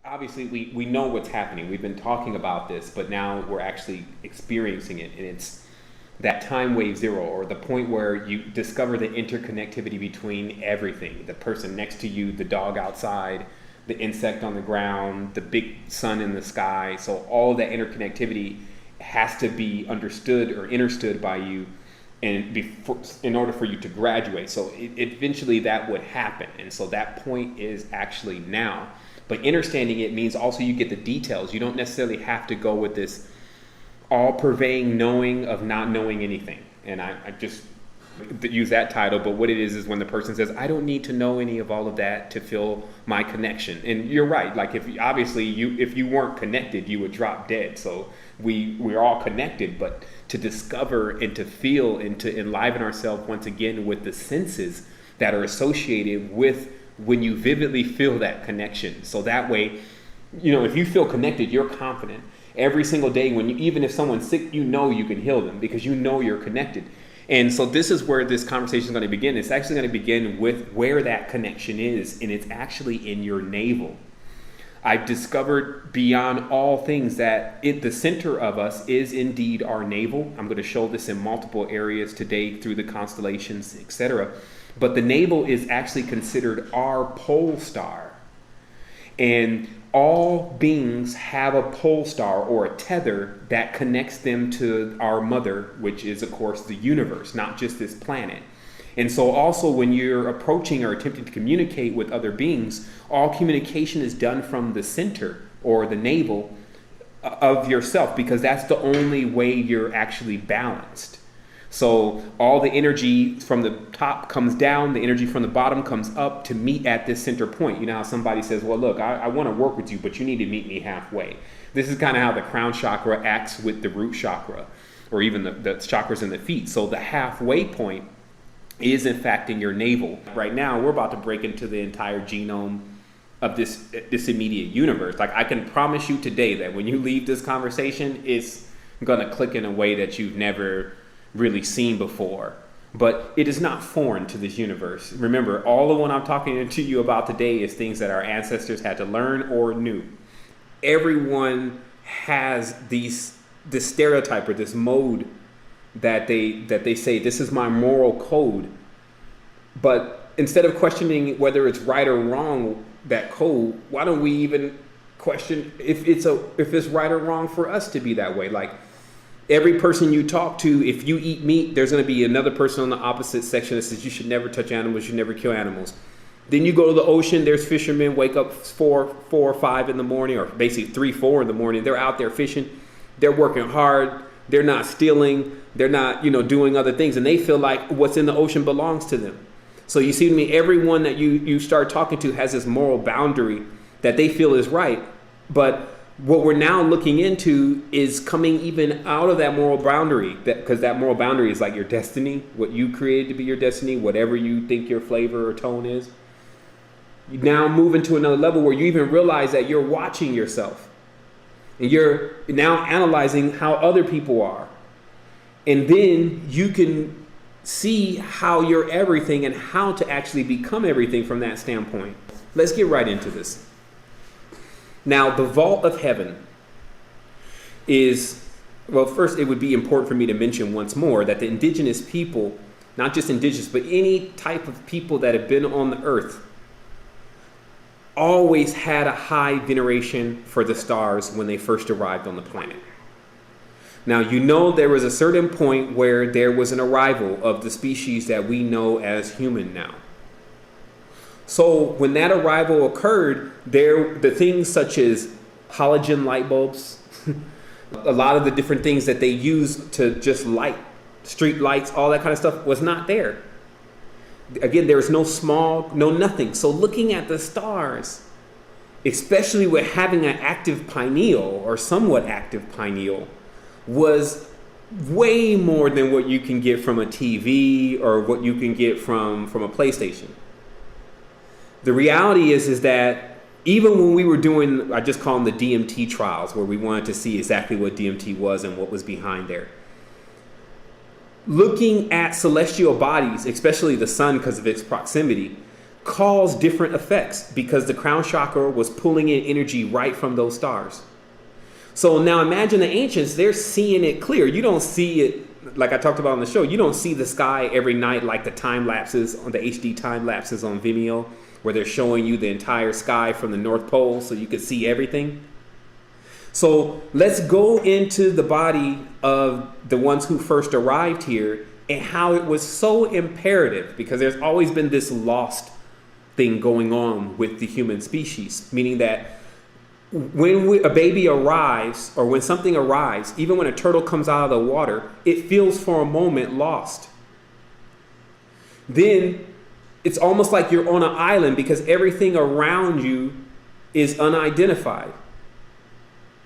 obviously we know what's happening. We've been talking about this, but now we're actually experiencing it, and it's that time wave zero, or the point where you discover the interconnectivity between everything: the person next to you, the dog outside, the insect on the ground, the big sun in the sky. So all of that interconnectivity has to be understood or understood by you, and in order for you to graduate. So eventually that would happen, and so that point is actually now. But understanding it means also you get the details. You don't necessarily have to go with this all-pervading knowing of not knowing anything. And I just use that title, but what it is when the person says, I don't need to know any of all of that to feel my connection. And you're right. Like, if you weren't connected, you would drop dead. So we're all connected, but to discover and to feel and to enliven ourselves once again with the senses that are associated with when you vividly feel that connection. So that way, if you feel connected, you're confident. Every single day, even if someone's sick, you can heal them because you're connected. And so this is where this conversation is going to begin. It's actually going to begin with where that connection is, and it's actually in your navel. I've discovered beyond all things that the center of us is indeed our navel. I'm going to show this in multiple areas today through the constellations, etc. But the navel is actually considered our pole star. And all beings have a pole star or a tether that connects them to our mother, which is, of course, the universe, not just this planet. And so also when you're approaching or attempting to communicate with other beings, all communication is done from the center or the navel of yourself, because that's the only way you're actually balanced. So all the energy from the top comes down, the energy from the bottom comes up to meet at this center point. You know how somebody says, well, look, I want to work with you, but you need to meet me halfway. This is kind of how the crown chakra acts with the root chakra, or even the chakras in the feet. So the halfway point is in fact in your navel. Right now, we're about to break into the entire genome of this immediate universe. Like, I can promise you today that when you leave this conversation, it's going to click in a way that you've never really seen before. But it is not foreign to this universe. Remember, all of what I'm talking to you about today is things that our ancestors had to learn or knew. Everyone has this stereotype or this mode that they say, this is my moral code. But instead of questioning whether it's right or wrong, that code, why don't we even question if it's right or wrong for us to be that way? Like, every person you talk to, if you eat meat, there's going to be another person on the opposite section that says you should never touch animals, you should never kill animals. Then you go to the ocean, there's fishermen, wake up 4 or 5 in the morning, or basically 3, 4 in the morning. They're out there fishing. They're working hard. They're not stealing. They're not, doing other things. And they feel like what's in the ocean belongs to them. So you see me, everyone that you start talking to has this moral boundary that they feel is right. But what we're now looking into is coming even out of that moral boundary, because that moral boundary is like your destiny, what you created to be your destiny, whatever you think your flavor or tone is. You now move into another level where you even realize that you're watching yourself, and you're now analyzing how other people are. And then you can see how you're everything and how to actually become everything from that standpoint. Let's get right into this. Now, the vault of heaven is, well, first it would be important for me to mention once more that the indigenous people, not just indigenous, but any type of people that have been on the earth, always had a high veneration for the stars when they first arrived on the planet. Now, there was a certain point where there was an arrival of the species that we know as human now. So when that arrival occurred, the things such as halogen light bulbs, a lot of the different things that they use to just light, street lights, all that kind of stuff was not there. Again, there was no smog, no nothing. So looking at the stars, especially with having an active pineal or somewhat active pineal, was way more than what you can get from a TV or what you can get from a PlayStation. The reality is that even when we were doing, I just call them the DMT trials, where we wanted to see exactly what DMT was and what was behind there. Looking at celestial bodies, especially the sun because of its proximity, caused different effects because the crown chakra was pulling in energy right from those stars. So now imagine the ancients, they're seeing it clear. You don't see it, like I talked about on the show, you don't see the sky every night like the time lapses, on the HD time lapses on Vimeo, where they're showing you the entire sky from the North Pole so you could see everything. So let's go into the body of the ones who first arrived here and how it was so imperative, because there's always been this lost thing going on with the human species, meaning that when a baby arrives, or when something arrives, even when a turtle comes out of the water, it feels for a moment lost. Then it's almost like you're on an island because everything around you is unidentified.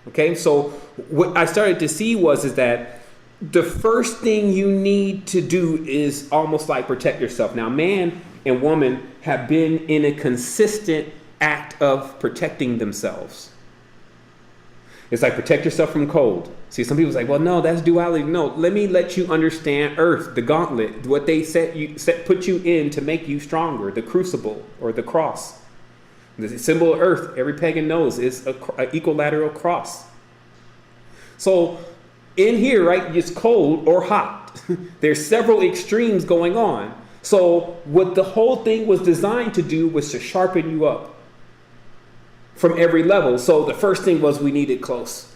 Okay, so what I started to see is that the first thing you need to do is almost like protect yourself. Now, man and woman have been in a consistent act of protecting themselves. It's like protect yourself from cold. See, some people say, well, no, that's duality. No, let me let you understand Earth, the gauntlet, what they put you in to make you stronger, the crucible or the cross. The symbol of Earth, every pagan knows, is an equilateral cross. So in here, right, it's cold or hot. There's several extremes going on. So what the whole thing was designed to do was to sharpen you up from every level. So the first thing was we needed close.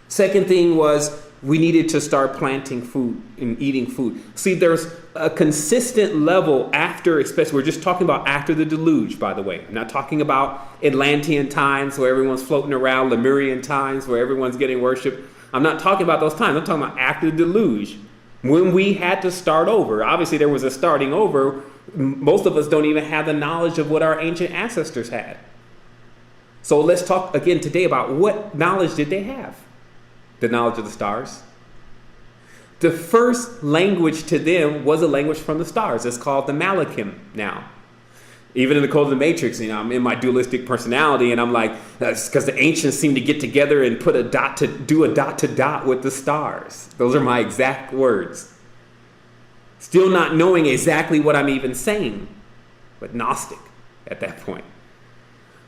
Second thing was we needed to start planting food and eating food. See, there's a consistent level after, especially, we're just talking about after the deluge, by the way. I'm not talking about Atlantean times where everyone's floating around, Lemurian times where everyone's getting worship. I'm not talking about those times. I'm talking about after the deluge, when we had to start over. Obviously, there was a starting over. Most of us don't even have the knowledge of what our ancient ancestors had. So let's talk again today about what knowledge did they have? The knowledge of the stars. The first language to them was a language from the stars. It's called the Malachim now. Even in the Code of the Matrix, I'm in my dualistic personality, and I'm like, that's because the ancients seem to get together and put a dot to dot with the stars. Those are my exact words. Still not knowing exactly what I'm even saying, but Gnostic at that point.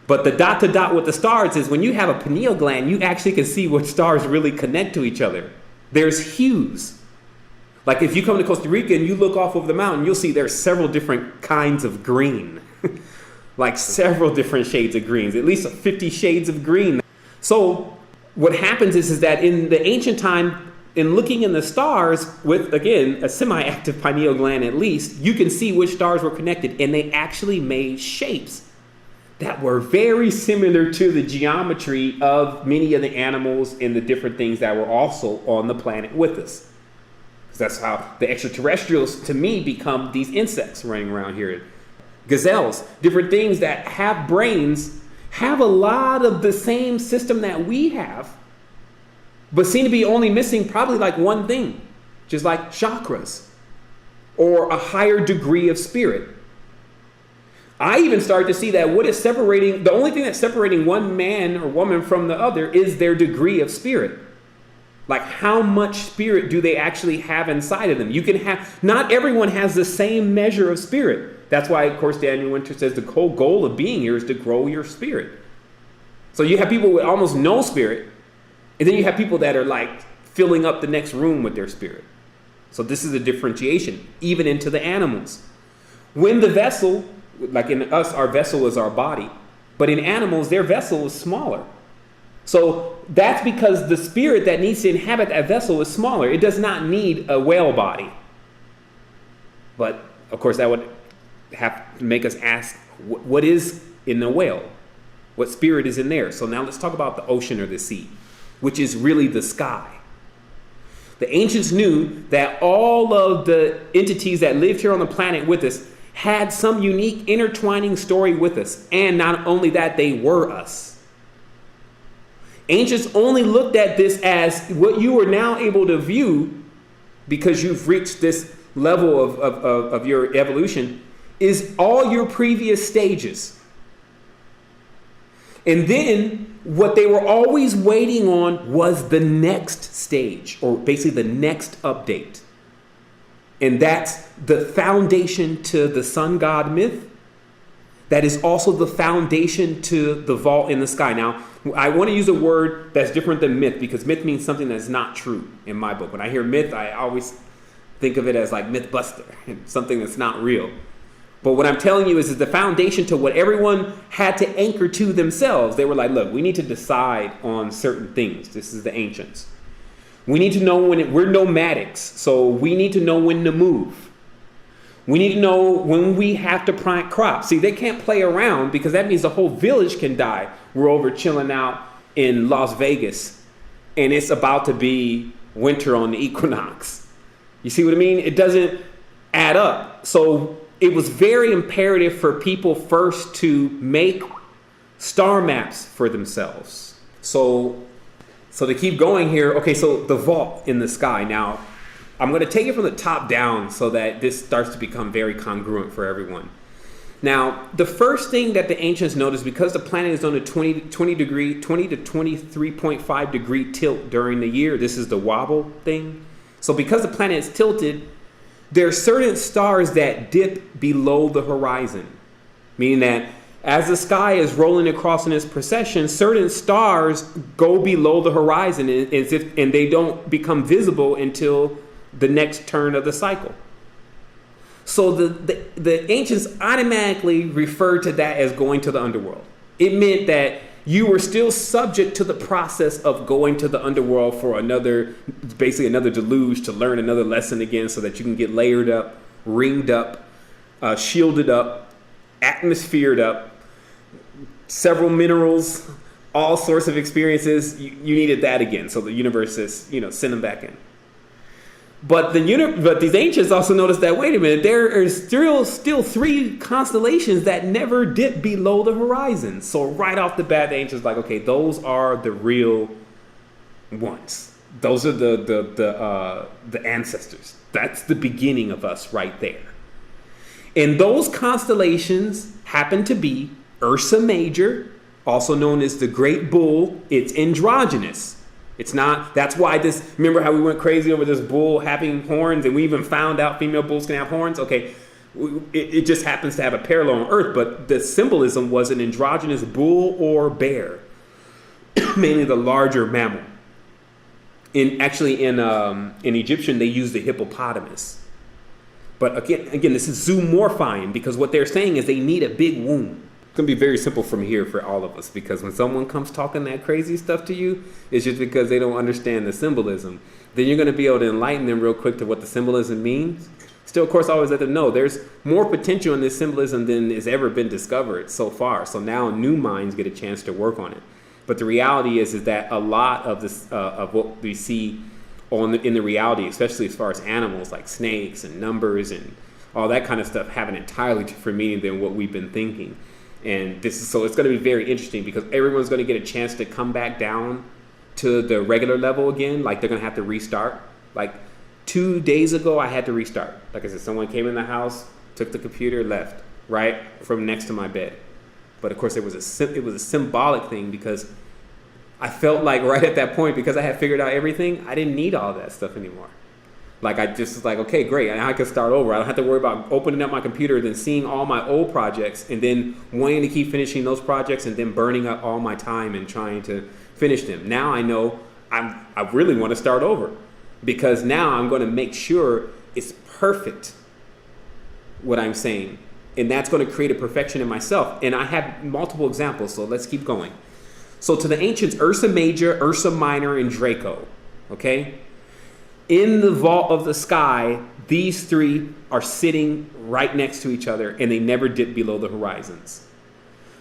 But the dot to dot with the stars is when you have a pineal gland, you actually can see what stars really connect to each other. There's hues. Like if you come to Costa Rica and you look off over the mountain, you'll see there's several different kinds of green. Like several different shades of greens, at least 50 shades of green. So what happens is that in the ancient time, in looking in the stars with, again, a semi-active pineal gland at least, you can see which stars were connected, and they actually made shapes that were very similar to the geometry of many of the animals and the different things that were also on the planet with us. Because that's how the extraterrestrials, to me, become these insects running around here. Gazelles, different things that have brains, have a lot of the same system that we have, but seem to be only missing probably like one thing, just like chakras or a higher degree of spirit. I even started to see that what is separating, the only thing that's separating one man or woman from the other is their degree of spirit. Like how much spirit do they actually have inside of them? You can have, not everyone has the same measure of spirit. That's why, of course, Daniel Winter says the whole goal of being here is to grow your spirit. So you have people with almost no spirit, and then you have people that are like filling up the next room with their spirit. So this is a differentiation, even into the animals. When the vessel, like in us, our vessel is our body. But in animals, their vessel is smaller. So that's because the spirit that needs to inhabit that vessel is smaller. It does not need a whale body. But, of course, that would have to make us ask, what is in the whale? What spirit is in there? So now let's talk about the ocean or the sea, which is really the sky. The ancients knew that all of the entities that lived here on the planet with us had some unique intertwining story with us. And not only that, they were us. Ancients only looked at this as what you are now able to view because you've reached this level of your evolution is all your previous stages. And then what they were always waiting on was the next stage, or basically the next update. And that's the foundation to the sun god myth. that is also the foundation to the vault in the sky. Now, I want to use a word that's different than myth, because myth means something that's not true in my book. When I hear myth, I always think of it as like Mythbuster, something that's not real. But what I'm telling you is the foundation to what everyone had to anchor to themselves. They were like, look, we need to decide on certain things. This is the ancients. We need to know we're nomadics, so we need to know when to move. We need to know when we have to plant crops. See, they can't play around, because that means the whole village can die. We're over chilling out in Las Vegas, and it's about to be winter on the equinox. You see what I mean? It doesn't add up. So it was very imperative for people first to make star maps for themselves. So to keep going here, okay, so the vault in the sky. Now, I'm going to take it from the top down so that this starts to become very congruent for everyone. Now, the first thing that the ancients noticed, because the planet is on a 20 to 23.5 degree tilt during the year, this is the wobble thing. So because the planet is tilted, there are certain stars that dip below the horizon, meaning that as the sky is rolling across in its precession, certain stars go below the horizon and they don't become visible until the next turn of the cycle. So the ancients automatically referred to that as going to the underworld. It meant that you were still subject to the process of going to the underworld for basically another deluge, to learn another lesson again, so that you can get layered up, ringed up, shielded up, atmosphered up, several minerals, all sorts of experiences. You needed that again. So the universe says, send them back in. But these ancients also noticed that, wait a minute, there are still 3 constellations that never dip below the horizon. So right off the bat, the ancients were like, okay, those are the real ones. Those are the ancestors. That's the beginning of us right there. And those constellations happen to be Ursa Major, also known as the Great Bull. It's androgynous. It's not, that's why remember how we went crazy over this bull having horns, and we even found out female bulls can have horns? Okay, it just happens to have a parallel on Earth, but the symbolism was an androgynous bull or bear, mainly the larger mammal. In Egyptian, they use the hippopotamus. But again, this is zoomorphine, because what they're saying is they need a big womb. It's going to be very simple from here for all of us, because when someone comes talking that crazy stuff to you, it's just because they don't understand the symbolism. Then you're going to be able to enlighten them real quick to what the symbolism means. Still, of course, always let them know there's more potential in this symbolism than has ever been discovered so far. So now new minds get a chance to work on it. But the reality is that a lot of this of what we see in the reality, especially as far as animals like snakes and numbers and all that kind of stuff, have an entirely different meaning than what we've been thinking. And so it's going to be very interesting, because everyone's going to get a chance to come back down to the regular level again. Like, they're going to have to restart. Like 2 days ago, I had to restart. Like I said, someone came in the house, took the computer, left right from next to my bed. But of course, it was a symbolic thing, because I felt like right at that point, because I had figured out everything, I didn't need all that stuff anymore. Like, I just was like, okay, great, and I can start over. I don't have to worry about opening up my computer, then seeing all my old projects, and then wanting to keep finishing those projects, and then burning up all my time and trying to finish them. Now I know I really want to start over, because now I'm going to make sure it's perfect, what I'm saying. And that's going to create a perfection in myself. And I have multiple examples, so let's keep going. So to the ancients, Ursa Major, Ursa Minor, and Draco, okay? In the vault of the sky, these 3 are sitting right next to each other, and they never dip below the horizons.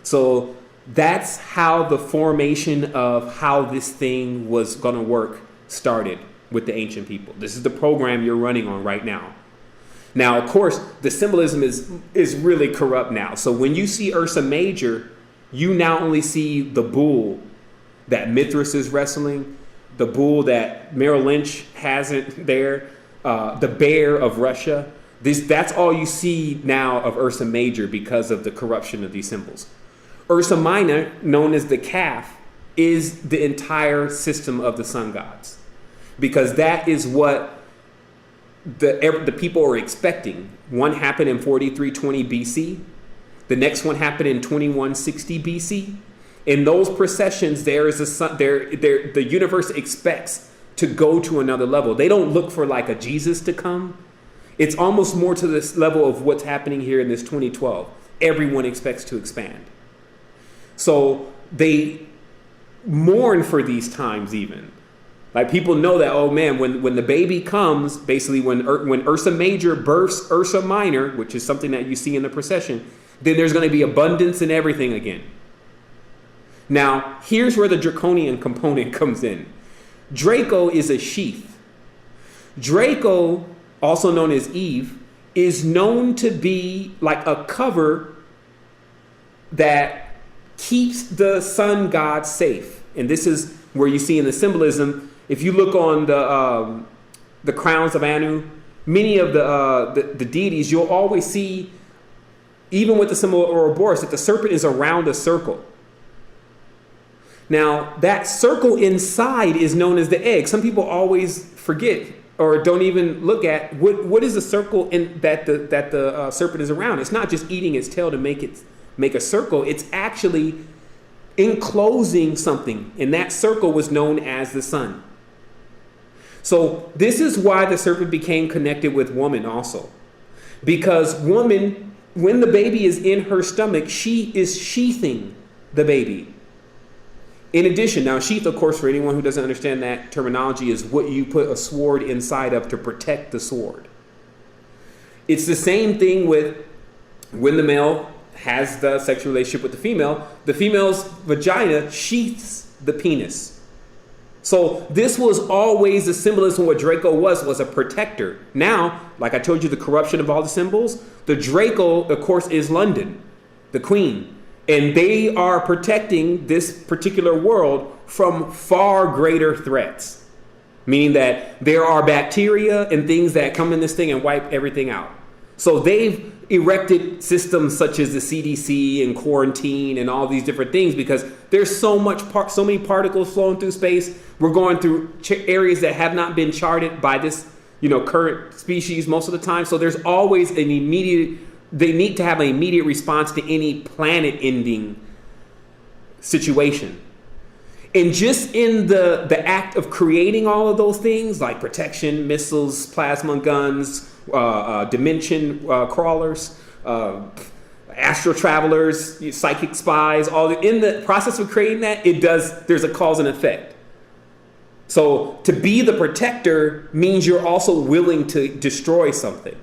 So that's how the formation of how this thing was going to work started with the ancient people. This is the program you're running on right now. Now, of course, the symbolism is really corrupt now. So when you see Ursa Major, you now only see the bull that Mithras is wrestling, the bull that Merrill Lynch has it there, the bear of Russia. That's all you see now of Ursa Major, because of the corruption of these symbols. Ursa Minor, known as the calf, is the entire system of the sun gods, because that is what the people are expecting. One happened in 4320 BC. The next one happened in 2160 BC. In those processions, the universe expects to go to another level. They don't look for like a Jesus to come. It's almost more to this level of what's happening here in this 2012. Everyone expects to expand. So they mourn for these times even. Like people know that, oh man, when the baby comes, basically when Ursa Major births Ursa Minor, which is something that you see in the procession, then there's going to be abundance in everything again. Now, here's where the draconian component comes in. Draco is a sheath. Draco, also known as Eve, is known to be like a cover that keeps the sun god safe. And this is where you see in the symbolism, if you look on the crowns of Anu, many of the deities, you'll always see, even with the symbol of Ouroboros, that the serpent is around a circle. Now, that circle inside is known as the egg. Some people always forget or don't even look at what is the circle that the serpent is around. It's not just eating its tail to make a circle. It's actually enclosing something, and that circle was known as the sun. So this is why the serpent became connected with woman also, because woman, when the baby is in her stomach, she is sheathing the baby. In addition, now sheath, of course, for anyone who doesn't understand that terminology, is what you put a sword inside of to protect the sword. It's the same thing with when the male has the sexual relationship with the female's vagina sheaths the penis. So this was always the symbolism of what Draco was a protector. Now, like I told you, the corruption of all the symbols, the Draco, of course, is London, the queen. And they are protecting this particular world from far greater threats. Meaning that there are bacteria and things that come in this thing and wipe everything out. So they've erected systems such as the CDC and quarantine and all these different things because there's so many particles flowing through space. We're going through areas that have not been charted by this, current species most of the time. So there's always they need to have an immediate response to any planet-ending situation. And just in the act of creating all of those things, like protection, missiles, plasma guns, dimension crawlers, astral travelers, psychic spies, in the process of creating that, there's a cause and effect. So to be the protector means you're also willing to destroy something.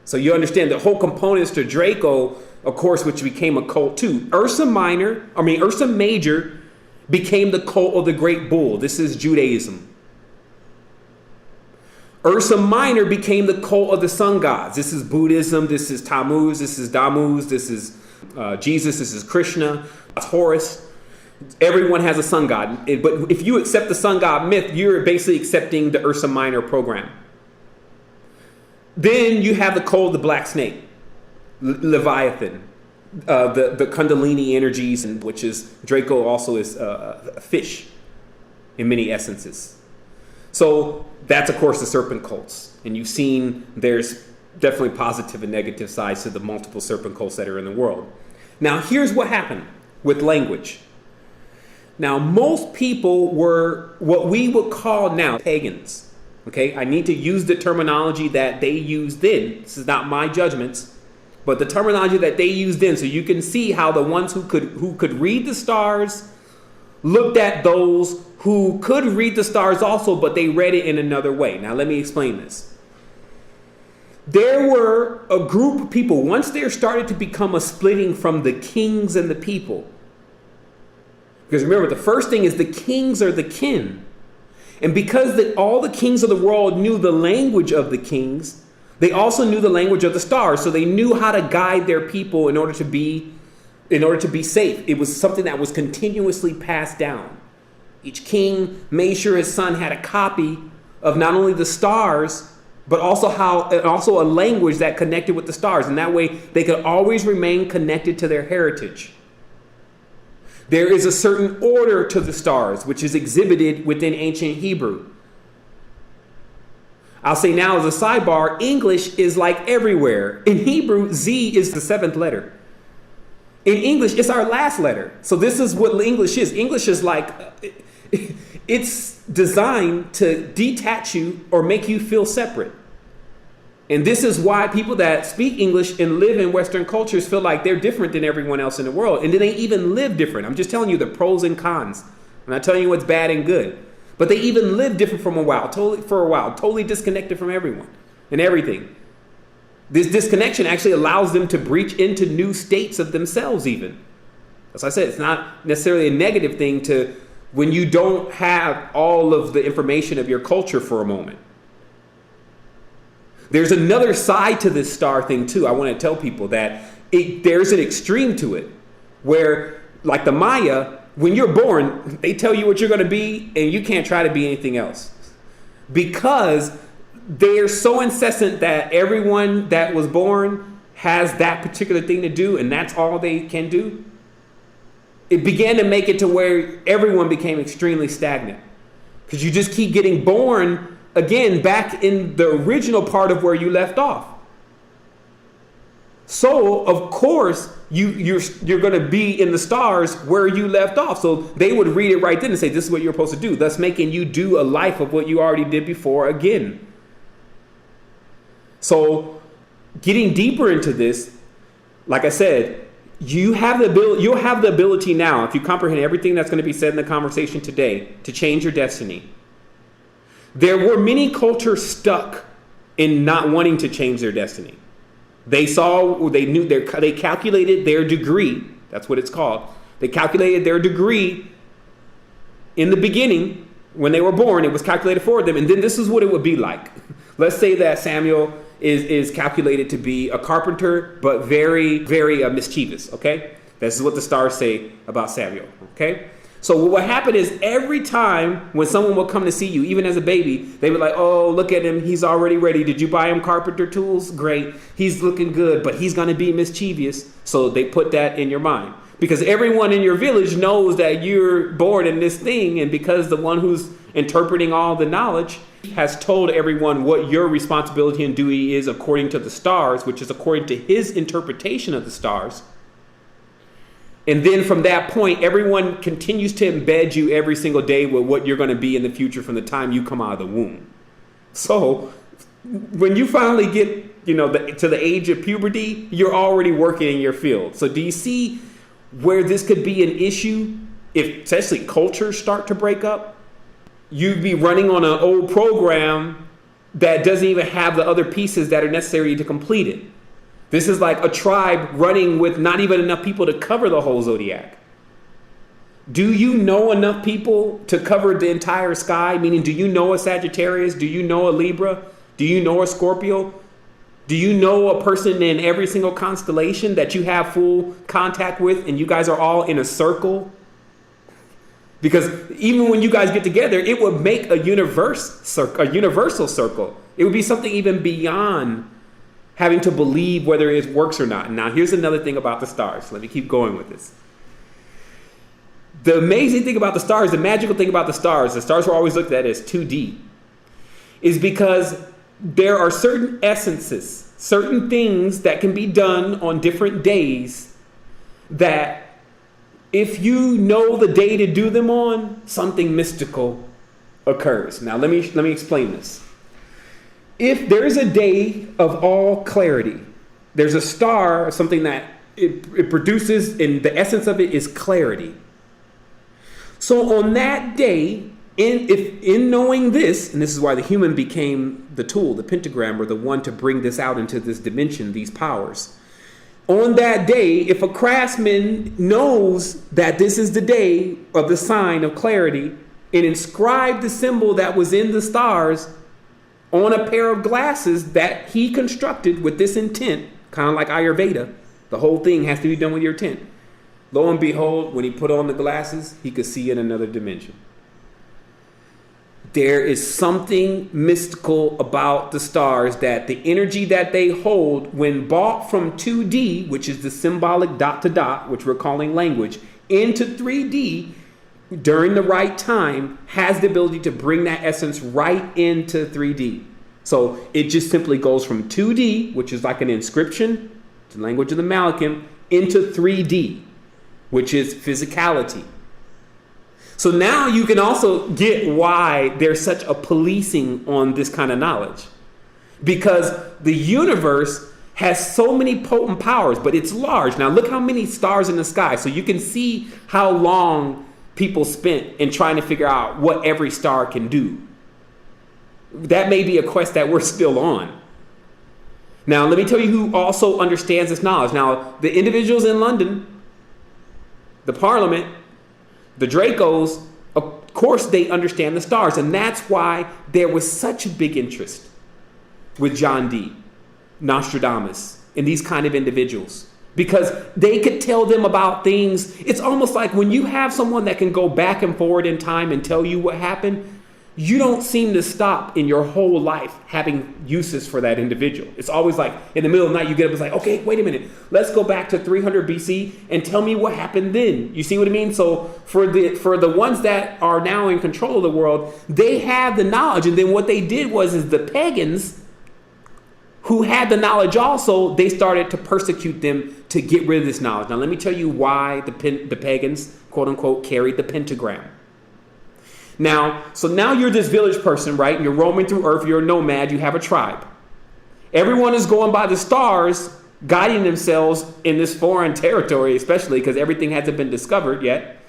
So you understand the whole components to Draco, of course, which became a cult too. Ursa Major became the cult of the Great Bull. This is Judaism. Ursa Minor became the cult of the sun gods. This is Buddhism. This is Tammuz. This is Dammuz. This is Jesus. This is Krishna. Horus. Everyone has a sun god. But if you accept the sun god myth, you're basically accepting the Ursa Minor program. Then you have the cult of the black snake, Leviathan, the Kundalini energies, and which is Draco also is a fish in many essences. So that's, of course, the serpent cults. And you've seen there's definitely positive and negative sides to the multiple serpent cults that are in the world. Now, here's what happened with language. Now, most people were what we would call now pagans. Okay, I need to use the terminology that they used then. This is not my judgments, but the terminology that they used then, so you can see how the ones who could read the stars looked at those who could read the stars also, but they read it in another way. Now, let me explain this. There were a group of people, once there started to become a splitting from the kings and the people. Because remember, the first thing is the kings are the kin. And because all the kings of the world knew the language of the kings, they also knew the language of the stars. So they knew how to guide their people in order to be safe. It was something that was continuously passed down. Each king made sure his son had a copy of not only the stars, but also a language that connected with the stars. And that way they could always remain connected to their heritage. There is a certain order to the stars, which is exhibited within ancient Hebrew. I'll say now as a sidebar, English is like everywhere. In Hebrew, Z is the seventh letter. In English, it's our last letter. So this is what English is. English is like, it's designed to detach you or make you feel separate. And this is why people that speak English and live in Western cultures feel like they're different than everyone else in the world. And then they even live different. I'm just telling you the pros and cons. I'm not telling you what's bad and good. But they even live different for a while, totally disconnected from everyone and everything. This disconnection actually allows them to breach into new states of themselves even. As I said, it's not necessarily a negative thing to when you don't have all of the information of your culture for a moment. There's another side to this star thing too. I want to tell people that there's an extreme to it where, like the Maya, when you're born, they tell you what you're going to be and you can't try to be anything else. Because they're so incessant that everyone that was born has that particular thing to do and that's all they can do. It began to make it to where everyone became extremely stagnant. Because you just keep getting born again back in the original part of where you left off. So, of course, you're going to be in the stars where you left off. So they would read it right then and say, this is what you're supposed to do, thus making you do a life of what you already did before again. So getting deeper into this, like I said, you'll have the ability now, if you comprehend everything that's going to be said in the conversation today, to change your destiny. There were many cultures stuck in not wanting to change their destiny. They calculated their degree. That's what it's called. They calculated their degree in the beginning when they were born. It was calculated for them. And then this is what it would be like. Let's say that Samuel is calculated to be a carpenter, but very, very mischievous. Okay. This is what the stars say about Samuel. Okay. So what happened is every time when someone would come to see you, even as a baby, they would like, oh, look at him. He's already ready. Did you buy him carpenter tools? Great. He's looking good, but he's going to be mischievous. So they put that in your mind because everyone in your village knows that you're born in this thing. And because the one who's interpreting all the knowledge has told everyone what your responsibility and duty is according to the stars, which is according to his interpretation of the stars. And then from that point, everyone continues to embed you every single day with what you're going to be in the future from the time you come out of the womb. So when you finally get, to the age of puberty, you're already working in your field. So do you see where this could be an issue if especially cultures start to break up? You'd be running on an old program that doesn't even have the other pieces that are necessary to complete it. This is like a tribe running with not even enough people to cover the whole zodiac. Do you know enough people to cover the entire sky? Meaning, do you know a Sagittarius? Do you know a Libra? Do you know a Scorpio? Do you know a person in every single constellation that you have full contact with and you guys are all in a circle? Because even when you guys get together, it would make a universal circle. It would be something even beyond having to believe whether it works or not. Now, here's another thing about the stars. Let me keep going with this. The amazing thing about the stars, the magical thing about the stars were always looked at as 2D, is because there are certain essences, certain things that can be done on different days that if you know the day to do them on, something mystical occurs. Now, let me explain this. If there's a day of all clarity, there's a star, something that it produces, and the essence of it is clarity. So on that day, in knowing this, and this is why the human became the tool, the pentagram, or the one to bring this out into this dimension, these powers. On that day, if a craftsman knows that this is the day of the sign of clarity and inscribed the symbol that was in the stars on a pair of glasses that he constructed with this intent, kind of like Ayurveda, the whole thing has to be done with your intent. Lo and behold, when he put on the glasses, he could see in another dimension. There is something mystical about the stars that the energy that they hold when brought from 2D, which is the symbolic dot to dot, which we're calling language, into 3D during the right time, has the ability to bring that essence right into 3D. So it just simply goes from 2D, which is like an inscription, to the language of the Malachim, into 3D, which is physicality. So now you can also get why there's such a policing on this kind of knowledge. Because the universe has so many potent powers, but it's large. Now look how many stars in the sky. So you can see how long people spent in trying to figure out what every star can do. That may be a quest that we're still on. Now, let me tell you who also understands this knowledge. Now, the individuals in London, the Parliament, the Dracos, of course they understand the stars. And that's why there was such a big interest with John Dee, Nostradamus, and these kind of individuals. Because they could tell them about things. It's almost like when you have someone that can go back and forward in time and tell you what happened, you don't seem to stop in your whole life having uses for that individual. It's always like in the middle of the night, you get up and it's like, okay, wait a minute. Let's go back to 300 BC and tell me what happened then. You see what I mean? So for the ones that are now in control of the world, they have the knowledge. And then what they did is the pagans who had the knowledge also, they started to persecute them to get rid of this knowledge. Now, let me tell you why the pagans, quote unquote, carried the pentagram. Now you're this village person, right? You're roaming through earth. You're a nomad. You have a tribe. Everyone is going by the stars, guiding themselves in this foreign territory, especially because everything hasn't been discovered yet,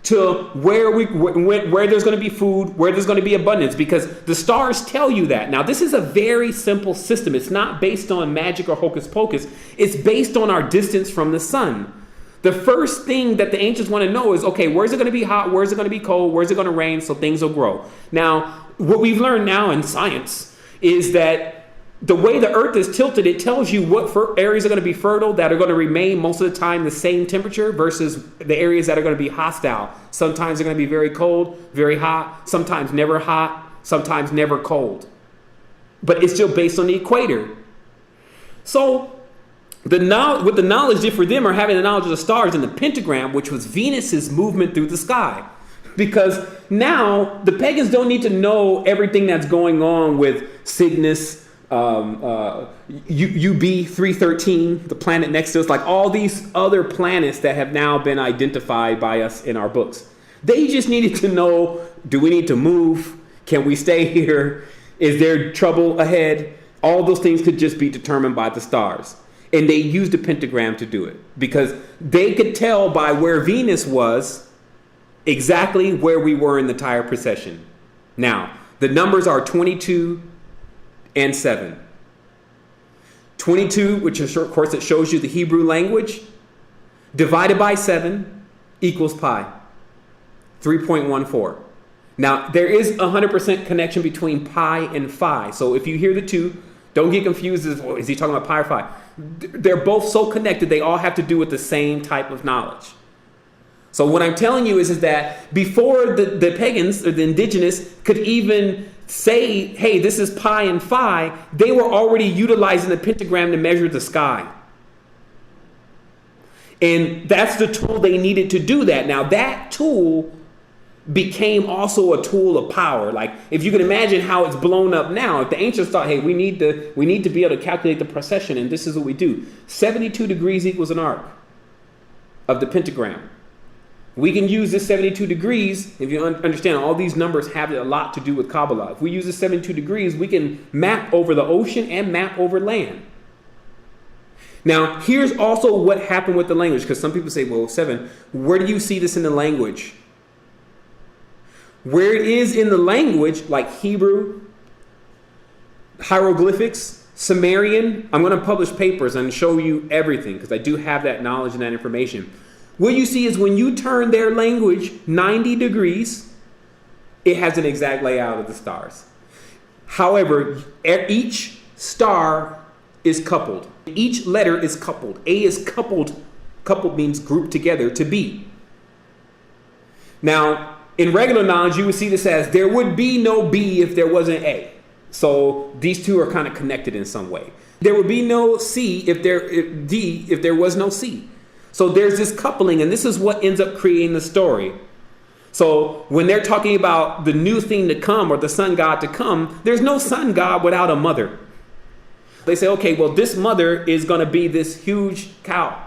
to where there's going to be food, where there's going to be abundance, because the stars tell you that. Now, this is a very simple system. It's not based on magic or hocus pocus. It's based on our distance from the sun. The first thing that the ancients want to know is, okay, where's it going to be hot? Where's it going to be cold? Where's it going to rain? So things will grow. Now, what we've learned now in science is that the way the earth is tilted, it tells you what areas are going to be fertile, that are going to remain most of the time the same temperature, versus the areas that are going to be hostile. Sometimes they're going to be very cold, very hot, sometimes never hot, sometimes never cold. But it's still based on the equator. So what the knowledge did for them are having the knowledge of the stars and the pentagram, which was Venus's movement through the sky. Because now the pagans don't need to know everything that's going on with Cygnus, UB 313, the planet next to us, like all these other planets that have now been identified by us in our books. They just needed to know, do we need to move? Can we stay here? Is there trouble ahead? All those things could just be determined by the stars. And they used the pentagram to do it because they could tell by where Venus was exactly where we were in the entire precession. Now, the numbers are 22 and 7. 22, which is, of course, it shows you the Hebrew language, divided by 7 equals pi, 3.14. Now, there is 100% connection between pi and phi. So if you hear the two, don't get confused. Is he talking about pi or phi? They're both so connected. They all have to do with the same type of knowledge. So what I'm telling you is that before the pagans or the indigenous could even say, hey, this is pi and phi, they were already utilizing the pentagram to measure the sky. And that's the tool they needed to do that. Now, that tool became also a tool of power. Like, if you can imagine how it's blown up now, if the ancients thought, hey, we need to be able to calculate the precession, and this is what we do. 72 degrees equals an arc of the pentagram. We can use this 72 degrees, if you understand, all these numbers have a lot to do with Kabbalah. If we use this 72 degrees, we can map over the ocean and map over land. Now, here's also what happened with the language, because some people say, well, Sevan, where do you see this in the language? Where it is in the language, like Hebrew, hieroglyphics, Sumerian, I'm going to publish papers and show you everything because I do have that knowledge and that information. What you see is when you turn their language 90 degrees, it has an exact layout of the stars. However, each star is coupled. Each letter is coupled. A is coupled. Coupled means grouped together to B. Now, in regular knowledge, you would see this as there would be no B if there wasn't A. So these two are kind of connected in some way. There would be no C if there was no C. So there's this coupling, and this is what ends up creating the story. So when they're talking about the new thing to come or the sun god to come, there's no sun god without a mother. They say, okay, well, this mother is going to be this huge cow.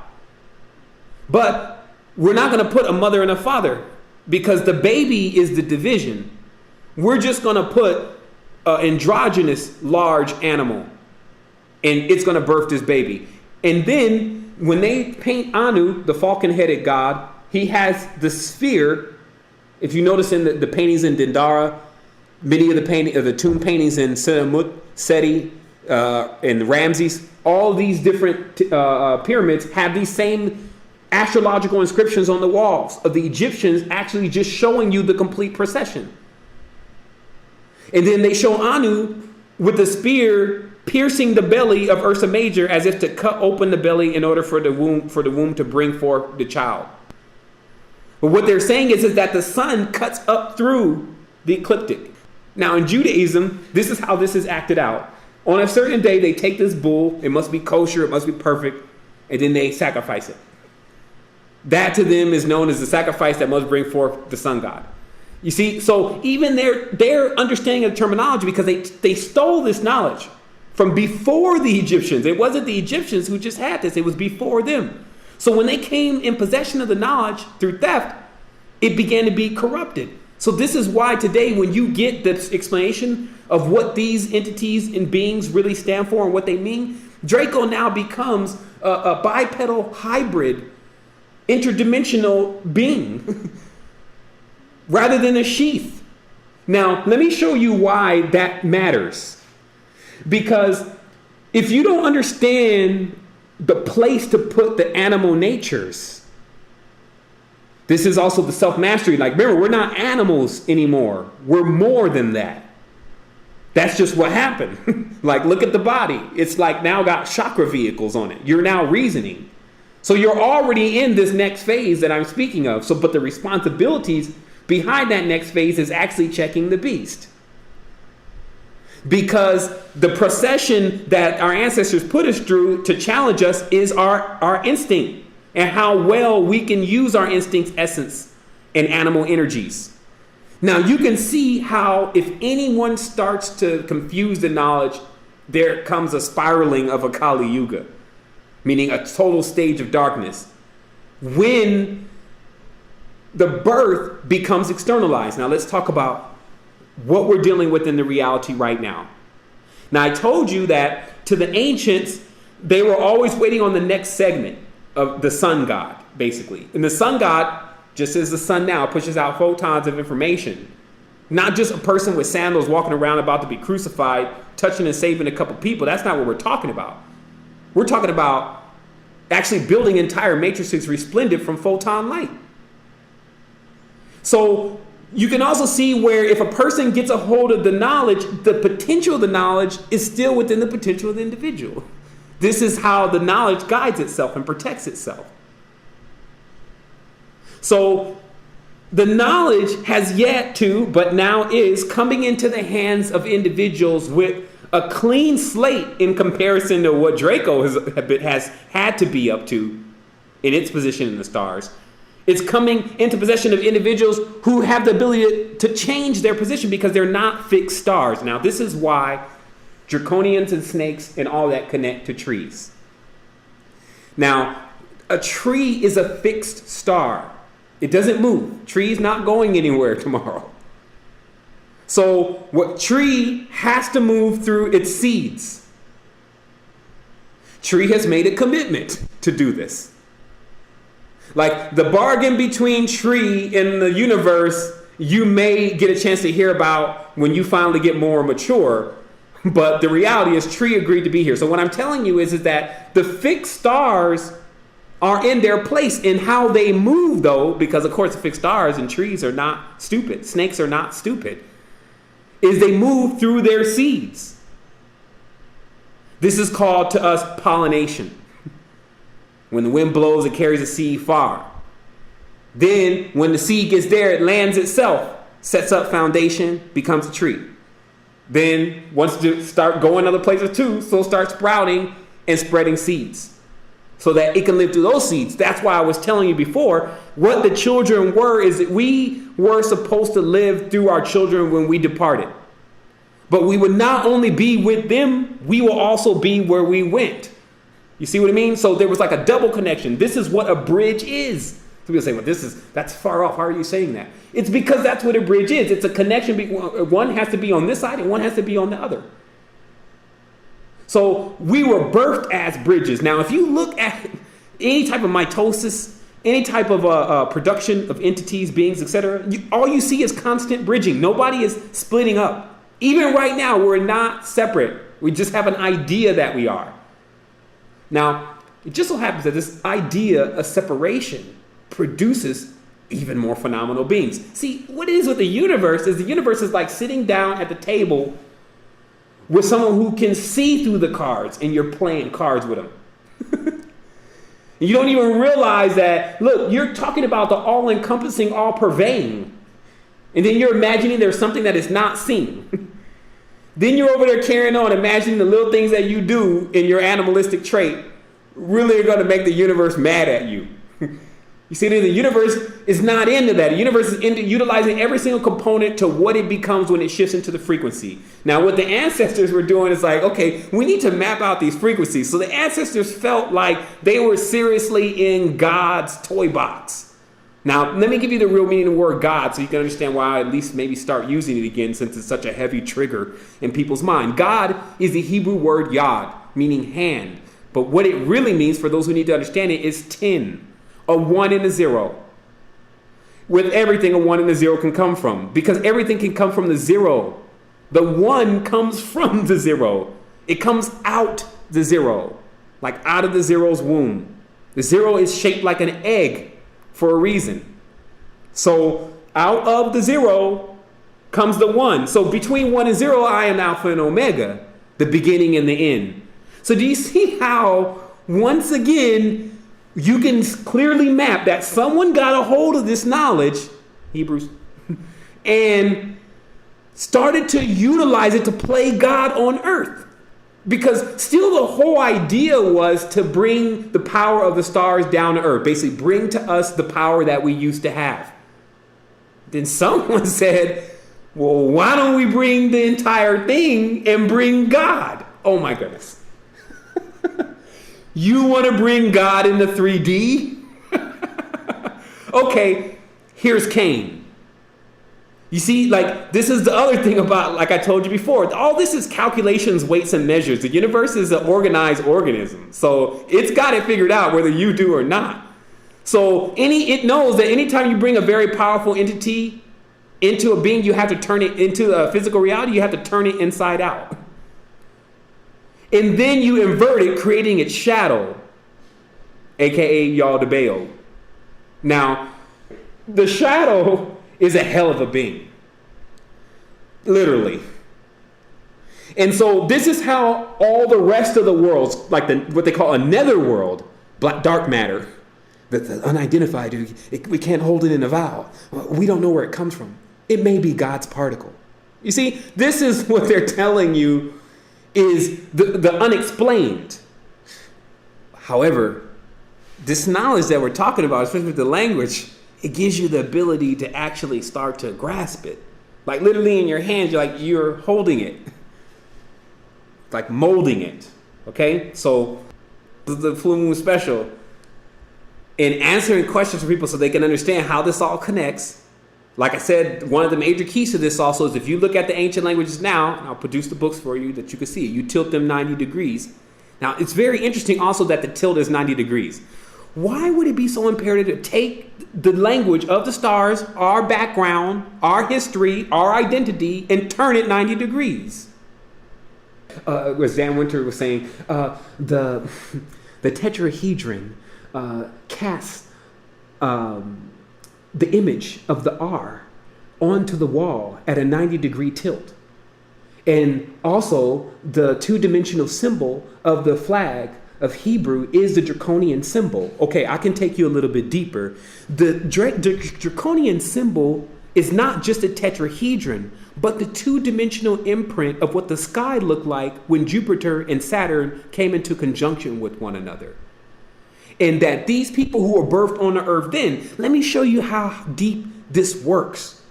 But we're not going to put a mother and a father because the baby is the division. We're just going to put an androgynous large animal, and it's going to birth this baby. And then when they paint Anu, the falcon-headed god, he has the sphere. If you notice in the paintings in Dendara, many of the tomb paintings in Senamut, Seti, and Ramses, all these different pyramids have these same astrological inscriptions on the walls of the Egyptians, actually just showing you the complete procession. And then they show Anu with the spear piercing the belly of Ursa Major as if to cut open the belly in order for the womb to bring forth the child. But what they're saying is that the sun cuts up through the ecliptic. Now in Judaism, this is how this is acted out. On a certain day, they take this bull. It must be kosher. It must be perfect. And then they sacrifice it. That to them is known as the sacrifice that must bring forth the sun god. You see, so even their understanding of terminology, because they stole this knowledge from before the Egyptians. It wasn't the Egyptians who just had this. It was before them. So when they came in possession of the knowledge through theft, it began to be corrupted. So this is why today when you get this explanation of what these entities and beings really stand for and what they mean, Draco now becomes a bipedal hybrid interdimensional being rather than a sheath. Now, let me show you why that matters. Because if you don't understand the place to put the animal natures, this is also the self-mastery. Like, remember, we're not animals anymore. We're more than that. That's just what happened. Like, look at the body. It's like now got chakra vehicles on it. You're now reasoning. So you're already in this next phase that I'm speaking of. So, but the responsibilities behind that next phase is actually checking the beast. Because the procession that our ancestors put us through to challenge us is our instinct and how well we can use our instinct's essence and animal energies. Now you can see how if anyone starts to confuse the knowledge, there comes a spiraling of a Kali Yuga, meaning a total stage of darkness, when the birth becomes externalized. Now let's talk about what we're dealing with in the reality right now. Now I told you that to the ancients, they were always waiting on the next segment of the sun god, basically. And the sun god, just as the sun now pushes out photons of information, not just a person with sandals walking around about to be crucified, touching and saving a couple people. That's not what we're talking about. We're talking about actually building entire matrices resplendent from photon light. So you can also see where if a person gets a hold of the knowledge, the potential of the knowledge is still within the potential of the individual. This is how the knowledge guides itself and protects itself. So the knowledge has yet to, but now is coming into the hands of individuals with a clean slate in comparison to what Draco has had to be up to in its position in the stars. It's coming into possession of individuals who have the ability to change their position because they're not fixed stars. Now, this is why draconians and snakes and all that connect to trees. Now, a tree is a fixed star. It doesn't move. Tree's not going anywhere tomorrow. So what tree has to move through its seeds. Tree has made a commitment to do this. Like the bargain between tree and the universe, you may get a chance to hear about when you finally get more mature. But the reality is tree agreed to be here. So what I'm telling you is that the fixed stars are in their place in how they move, though, because of course the fixed stars and trees are not stupid. Snakes are not stupid. Is they move through their seeds. This is called to us pollination. When the wind blows, it carries the seed far. Then when the seed gets there, it lands itself, sets up foundation, becomes a tree. Then once you start going other places too, so start sprouting and spreading seeds so that it can live through those seeds. That's why I was telling you before, what the children were is that we were supposed to live through our children when we departed. But we would not only be with them, we will also be where we went. You see what I mean? So there was like a double connection. This is what a bridge is. So people say, well, that's far off. How are you saying that? It's because that's what a bridge is. It's a connection. One has to be on this side and one has to be on the other. So we were birthed as bridges. Now, if you look at any type of mitosis, any type of production of entities, beings, etc., all you see is constant bridging. Nobody is splitting up. Even right now, we're not separate. We just have an idea that we are. Now, it just so happens that this idea of separation produces even more phenomenal beings. See, what it is with the universe is like sitting down at the table with someone who can see through the cards and you're playing cards with them. You don't even realize that, look, you're talking about the all-encompassing, all-pervading. And then you're imagining there's something that is not seen. Then you're over there carrying on, imagining the little things that you do in your animalistic trait really are going to make the universe mad at you. You see, the universe is not into that. The universe is into utilizing every single component to what it becomes when it shifts into the frequency. Now, what the ancestors were doing is like, okay, we need to map out these frequencies. So the ancestors felt like they were seriously in God's toy box. Now, let me give you the real meaning of the word God so you can understand why I at least maybe start using it again since it's such a heavy trigger in people's mind. God is the Hebrew word yad, meaning hand. But what it really means, for those who need to understand it, is 10. A 1 and a 0. With everything, a 1 and a 0 can come from. Because everything can come from the 0. The 1 comes from the 0. It comes out the 0. Like out of the 0's womb. The 0 is shaped like an egg for a reason. So out of the 0 comes the 1. So between 1 and 0, I am Alpha and Omega. The beginning and the end. So do you see how, once again, you can clearly map that someone got a hold of this knowledge, Hebrews, and started to utilize it to play God on earth. Because still the whole idea was to bring the power of the stars down to earth. Basically bring to us the power that we used to have. Then someone said, well, why don't we bring the entire thing and bring God? Oh my goodness. You want to bring God into 3D? Okay, here's Cain. You see, like, this is the other thing about, like I told you before, all this is calculations, weights, and measures. The universe is an organized organism. So it's got it figured out whether you do or not. So it knows that anytime you bring a very powerful entity into a being, you have to turn it into a physical reality. You have to turn it inside out. And then you invert it, creating its shadow, aka Yaldabaoth. Now, the shadow is a hell of a being. Literally. And so this is how all the rest of the worlds, like what they call a netherworld, dark matter, the unidentified, we can't hold it in a vial. We don't know where it comes from. It may be God's particle. You see, this is what they're telling you is the unexplained. However, this knowledge that we're talking about, especially with the language, it gives you the ability to actually start to grasp it. Like literally in your hands, you're holding it. Like molding it. Okay? So the Full Moon Special, in answering questions for people so they can understand how this all connects. Like I said, one of the major keys to this also is if you look at the ancient languages now, and I'll produce the books for you that you can see, you tilt them 90 degrees. Now, it's very interesting also that the tilt is 90 degrees. Why would it be so imperative to take the language of the stars, our background, our history, our identity, and turn it 90 degrees? As Dan Winter was saying, the tetrahedron casts the image of the R onto the wall at a 90-degree tilt. And also, the two-dimensional symbol of the flag of Hebrew is the draconian symbol. Okay, I can take you a little bit deeper. The draconian symbol is not just a tetrahedron, but the two-dimensional imprint of what the sky looked like when Jupiter and Saturn came into conjunction with one another. And that these people who were birthed on the earth then, let me show you how deep this works.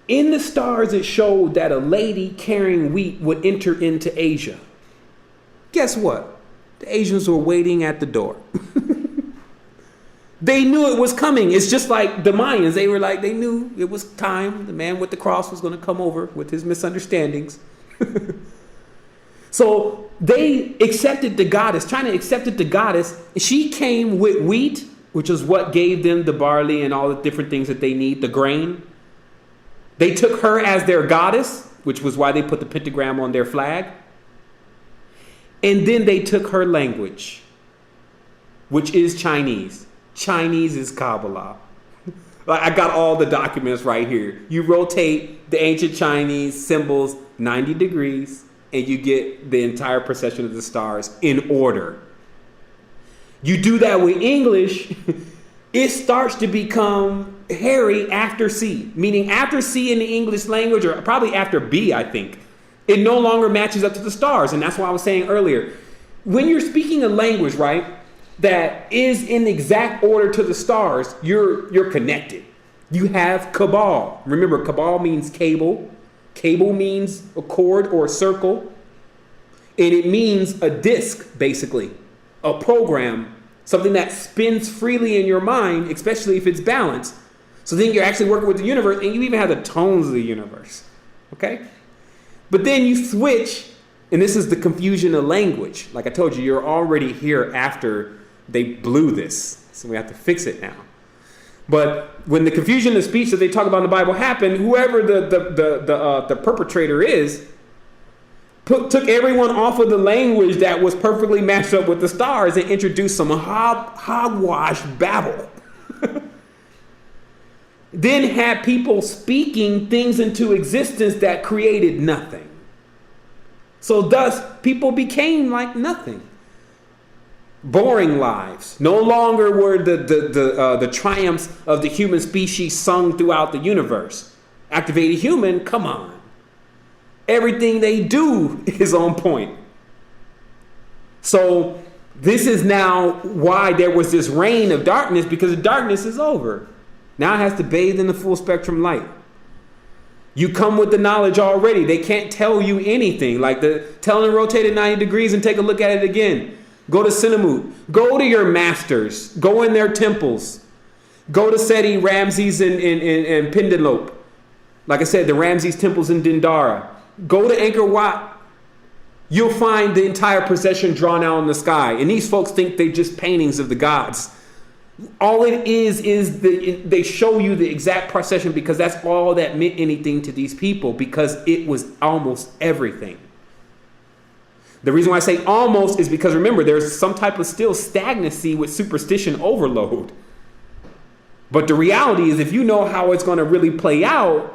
In the stars, it showed that a lady carrying wheat would enter into Asia. Guess what? The Asians were waiting at the door. They knew it was coming. It's just like the Mayans. They knew it was time. The man with the cross was going to come over with his misunderstandings. So they accepted the goddess. China accepted the goddess. She came with wheat, which is what gave them the barley and all the different things that they need, the grain. They took her as their goddess, which was why they put the pentagram on their flag. And then they took her language, which is Chinese. Chinese is Kabbalah. I got all the documents right here. You rotate the ancient Chinese symbols 90 degrees and you get the entire procession of the stars in order. You do that with English, it starts to become hairy after C, meaning after C in the English language, or probably after B, I think, it no longer matches up to the stars. And that's why I was saying earlier, when you're speaking a language, right, that is in exact order to the stars, you're connected. You have cabal. Remember, cabal means cable. Cable means a cord or a circle. And it means a disc, basically. A program. Something that spins freely in your mind, especially if it's balanced. So then you're actually working with the universe, and you even have the tones of the universe. Okay? But then you switch, and this is the confusion of language. Like I told you, you're already here after they blew this. So we have to fix it now. But when the confusion of speech that they talk about in the Bible happened, whoever the perpetrator is, took everyone off of the language that was perfectly matched up with the stars and introduced some hogwash babble. Then had people speaking things into existence that created nothing. So thus, people became like nothing. Boring lives. No longer were the triumphs of the human species sung throughout the universe. Activated human, come on. Everything they do is on point. So this is now why there was this reign of darkness, because the darkness is over. Now it has to bathe in the full spectrum light. You come with the knowledge already. They can't tell you anything. Like tell them to rotate it 90 degrees and take a look at it again. Go to Sinamut. Go to your masters. Go in their temples. Go to Seti, Ramses, and Pindanlope. Like I said, the Ramses temples in Dindara. Go to Angkor Wat. You'll find the entire procession drawn out in the sky. And these folks think they're just paintings of the gods. All it is they show you the exact procession because that's all that meant anything to these people, because it was almost everything. The reason why I say almost is because, remember, there's some type of still stagnancy with superstition overload. But the reality is, if you know how it's going to really play out,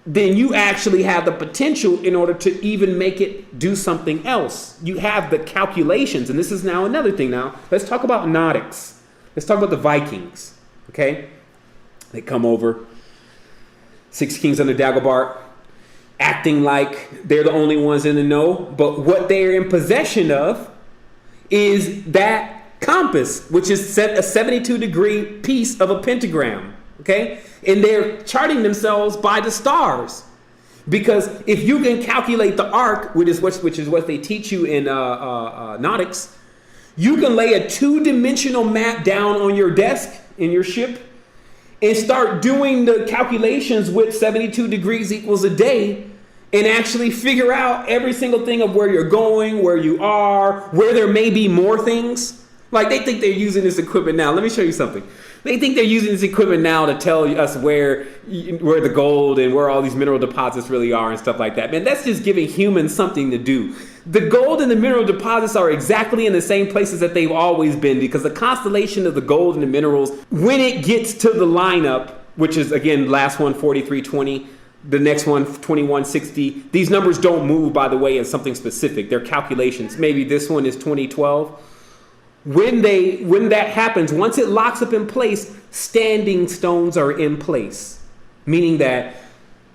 then you actually have the potential in order to even make it do something else. You have the calculations. And this is now another thing now. Let's talk about nautics. Let's talk about the Vikings. Okay? They come over. 6 kings under Dagobert, acting like they're the only ones in the know. But what they're in possession of is that compass, which is set a 72-degree piece of a pentagram. Okay? And they're charting themselves by the stars. Because if you can calculate the arc, which is what they teach you in nautics, you can lay a 2-dimensional map down on your desk in your ship and start doing the calculations with 72 degrees equals a day and actually figure out every single thing of where you're going, where you are, where there may be more things. Like, they think they're using this equipment now. Let me show you something. They think they're using this equipment now to tell us where the gold and where all these mineral deposits really are and stuff like that. Man, that's just giving humans something to do. The gold and the mineral deposits are exactly in the same places that they've always been, because the constellation of the gold and the minerals, when it gets to the lineup, which is, again, last one, 4320, the next one, 2160, these numbers don't move, by the way, in something specific. They're calculations. Maybe this one is 2012. When that happens, once it locks up in place, standing stones are in place. Meaning that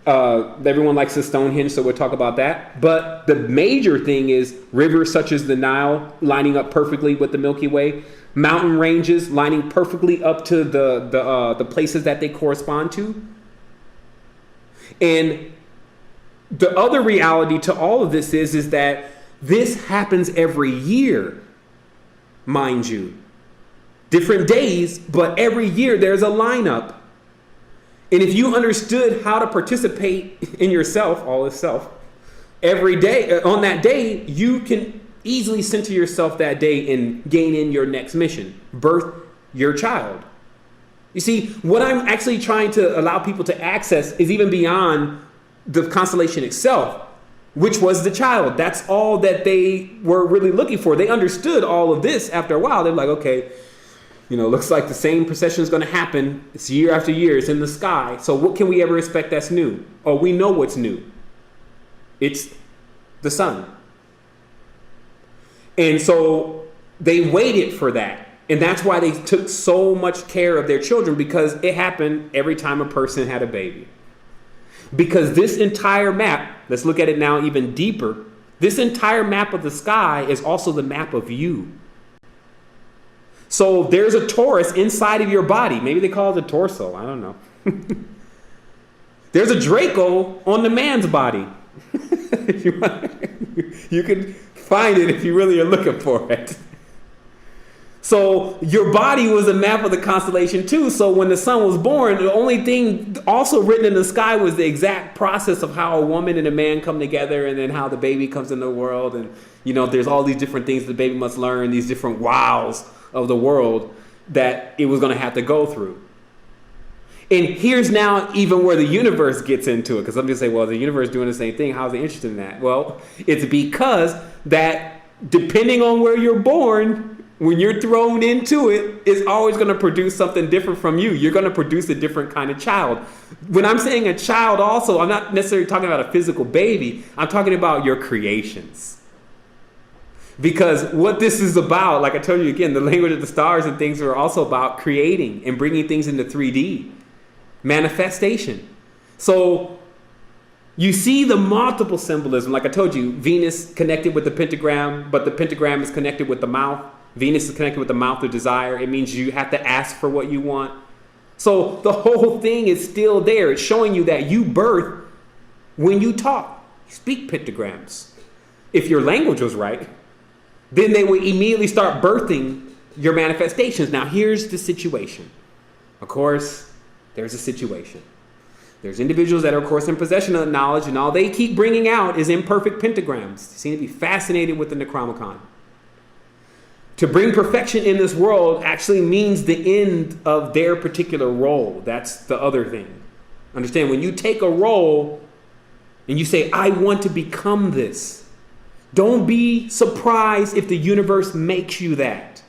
everyone likes the Stonehenge, so we'll talk about that. But the major thing is rivers such as the Nile lining up perfectly with the Milky Way. Mountain ranges lining perfectly up to the places that they correspond to. And the other reality to all of this is that this happens every year. mind you. Different days, but every year there's a lineup. And if you understood how to participate in yourself, all is self, every day, on that day, you can easily center yourself that day and gain in your next mission, birth your child. You see, what I'm actually trying to allow people to access is even beyond the constellation itself, which was the child. That's all that they were really looking for. They understood all of this after a while. They're like, okay, looks like the same procession is going to happen. It's year after year. It's in the sky. So what can we ever expect that's new? Oh, we know what's new. It's the sun. And so they waited for that. And that's why they took so much care of their children, because it happened every time a person had a baby. Because this entire map, let's look at it now even deeper. This entire map of the sky is also the map of you. So there's a Taurus inside of your body. Maybe they call it a torso. I don't know. There's a Draco on the man's body. You can find it if you really are looking for it. So your body was a map of the constellation too. So when the sun was born, the only thing also written in the sky was the exact process of how a woman and a man come together, and then how the baby comes into the world. And there's all these different things the baby must learn, these different wows of the world that it was going to have to go through. And here's now even where the universe gets into it, because some people say, well, the universe is doing the same thing. How's it interested in that? Well, it's because that depending on where you're born, when you're thrown into it, it's always going to produce something different from you. You're going to produce a different kind of child. When I'm saying a child also, I'm not necessarily talking about a physical baby. I'm talking about your creations. Because what this is about, like I told you again, the language of the stars and things are also about creating and bringing things into 3D. Manifestation. So you see the multiple symbolism. Like I told you, Venus connected with the pentagram, but the pentagram is connected with the mouth. Venus is connected with the mouth of desire. It means you have to ask for what you want. So the whole thing is still there. It's showing you that you birth when you talk. You speak pictograms. If your language was right, then they would immediately start birthing your manifestations. Now, here's the situation. Of course, there's a situation. There's individuals that are, of course, in possession of the knowledge, and all they keep bringing out is imperfect pentagrams. They seem to be fascinated with the Necronomicon. To bring perfection in this world actually means the end of their particular role. That's the other thing. Understand, when you take a role and you say, I want to become this, don't be surprised if the universe makes you that.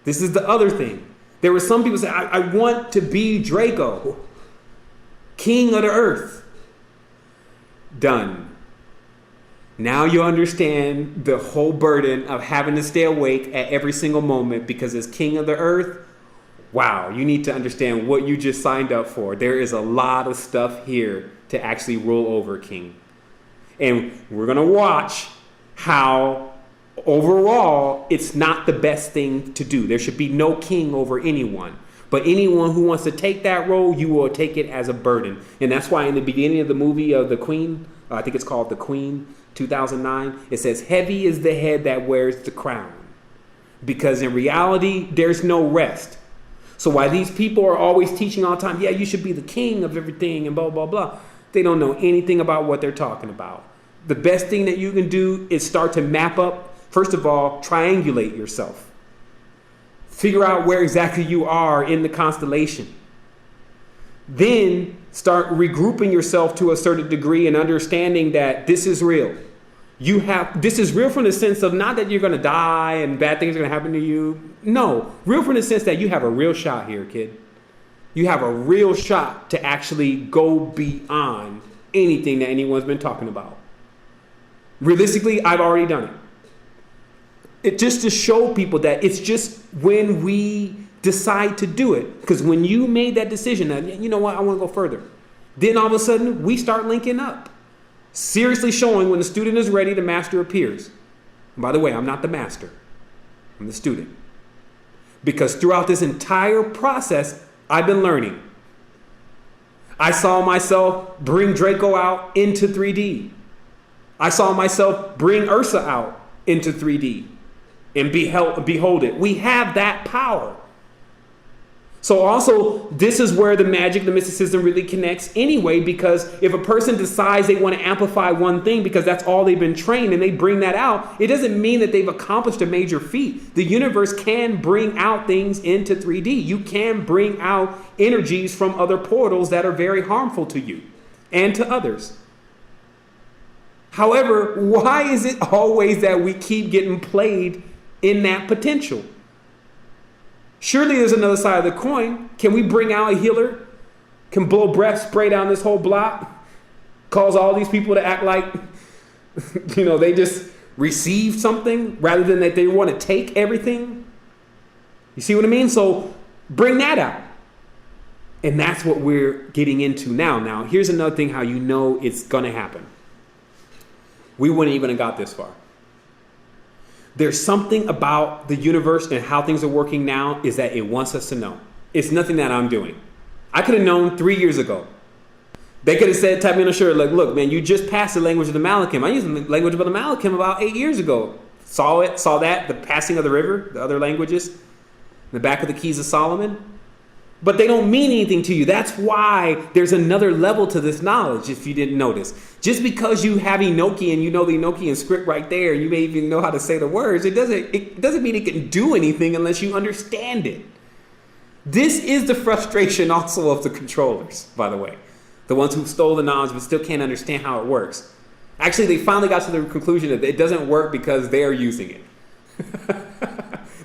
This is the other thing. There were some people say, I want to be Draco, king of the earth. Done. Now you understand the whole burden of having to stay awake at every single moment, because as king of the earth, wow, you need to understand what you just signed up for. There is a lot of stuff here to actually rule over, king. And we're going to watch how overall it's not the best thing to do. There should be no king over anyone. But anyone who wants to take that role, you will take it as a burden. And that's why in the beginning of the movie of The Queen, I think it's called The Queen, 2009, it says, heavy is the head that wears the crown. Because in reality, there's no rest. So while these people are always teaching all the time, yeah, you should be the king of everything and blah, blah, blah, they don't know anything about what they're talking about. The best thing that you can do is start to map up, first of all, triangulate yourself. Figure out where exactly you are in the constellation. Then start regrouping yourself to a certain degree and understanding that this is real. This is real from the sense of not that you're going to die and bad things are going to happen to you. No, real from the sense that you have a real shot here, kid. You have a real shot to actually go beyond anything that anyone's been talking about. Realistically, I've already done it. It just to show people that it's just when we decide to do it. Because when you made that decision that, you know what, I want to go further. Then all of a sudden, we start linking up. Seriously showing when the student is ready, the master appears. And by the way, I'm not the master. I'm the student. Because throughout this entire process, I've been learning. I saw myself bring Draco out into 3D. I saw myself bring Ursa out into 3D. and behold it. We have that power. So also, this is where the magic, the mysticism really connects anyway, because if a person decides they want to amplify one thing because that's all they've been trained and they bring that out, it doesn't mean that they've accomplished a major feat. The universe can bring out things into 3D. You can bring out energies from other portals that are very harmful to you and to others. However, why is it always that we keep getting played in that potential? Surely there's another side of the coin. Can we bring out a healer? Can blow breath spray down this whole block? Cause all these people to act like, they just received something rather than that they want to take everything? You see what I mean? So bring that out. And that's what we're getting into now. Now, here's another thing how you know it's going to happen. We wouldn't even have got this far. There's something about the universe and how things are working now is that it wants us to know. It's nothing that I'm doing. I could have known 3 years ago. They could have said, tap me on the shoulder, like, look, man, you just passed the language of the Malachim. I used the language of the Malachim about 8 years ago. Saw that, the passing of the river, the other languages, the back of the keys of Solomon. But they don't mean anything to you. That's why there's another level to this knowledge, if you didn't notice. Just because you have Enochian and you know the Enochian script right there, you may even know how to say the words, it doesn't mean it can do anything unless you understand it. This is the frustration also of the controllers, by the way. The ones who stole the knowledge but still can't understand how it works. Actually, they finally got to the conclusion that it doesn't work because they're using it.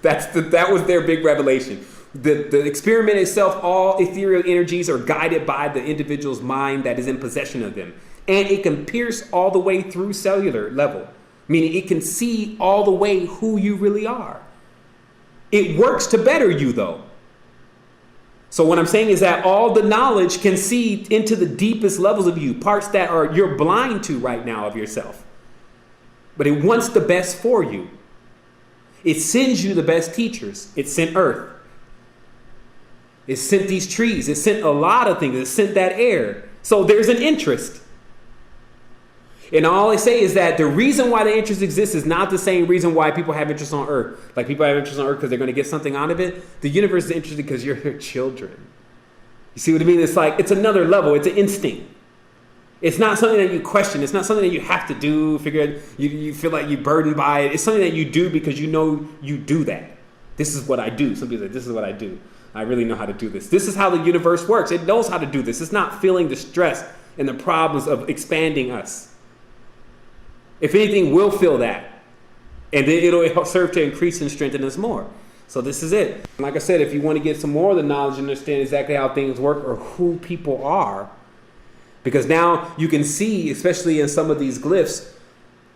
That was their big revelation. The experiment itself, all ethereal energies are guided by the individual's mind that is in possession of them. And it can pierce all the way through cellular level, meaning it can see all the way who you really are. It works to better you, though. So what I'm saying is that all the knowledge can see into the deepest levels of you, parts that you're blind to right now of yourself. But it wants the best for you. It sends you the best teachers. It sent Earth. It sent these trees. It sent a lot of things. It sent that air. So there's an interest. And all I say is that the reason why the interest exists is not the same reason why people have interest on Earth. Like people have interest on Earth because they're going to get something out of it. The universe is interested because you're their children. You see what I mean? It's like, it's another level. It's an instinct. It's not something that you question. It's not something that you have to do. You feel like you're burdened by it. It's something that you do because you know you do that. This is what I do. Some people say, this is what I do. I really know how to do this. This is how the universe works. It knows how to do this. It's not feeling the stress and the problems of expanding us. If anything, we'll feel that. And then it'll serve to increase and strengthen us more. So this is it. Like I said, if you want to get some more of the knowledge and understand exactly how things work or who people are, because now you can see, especially in some of these glyphs,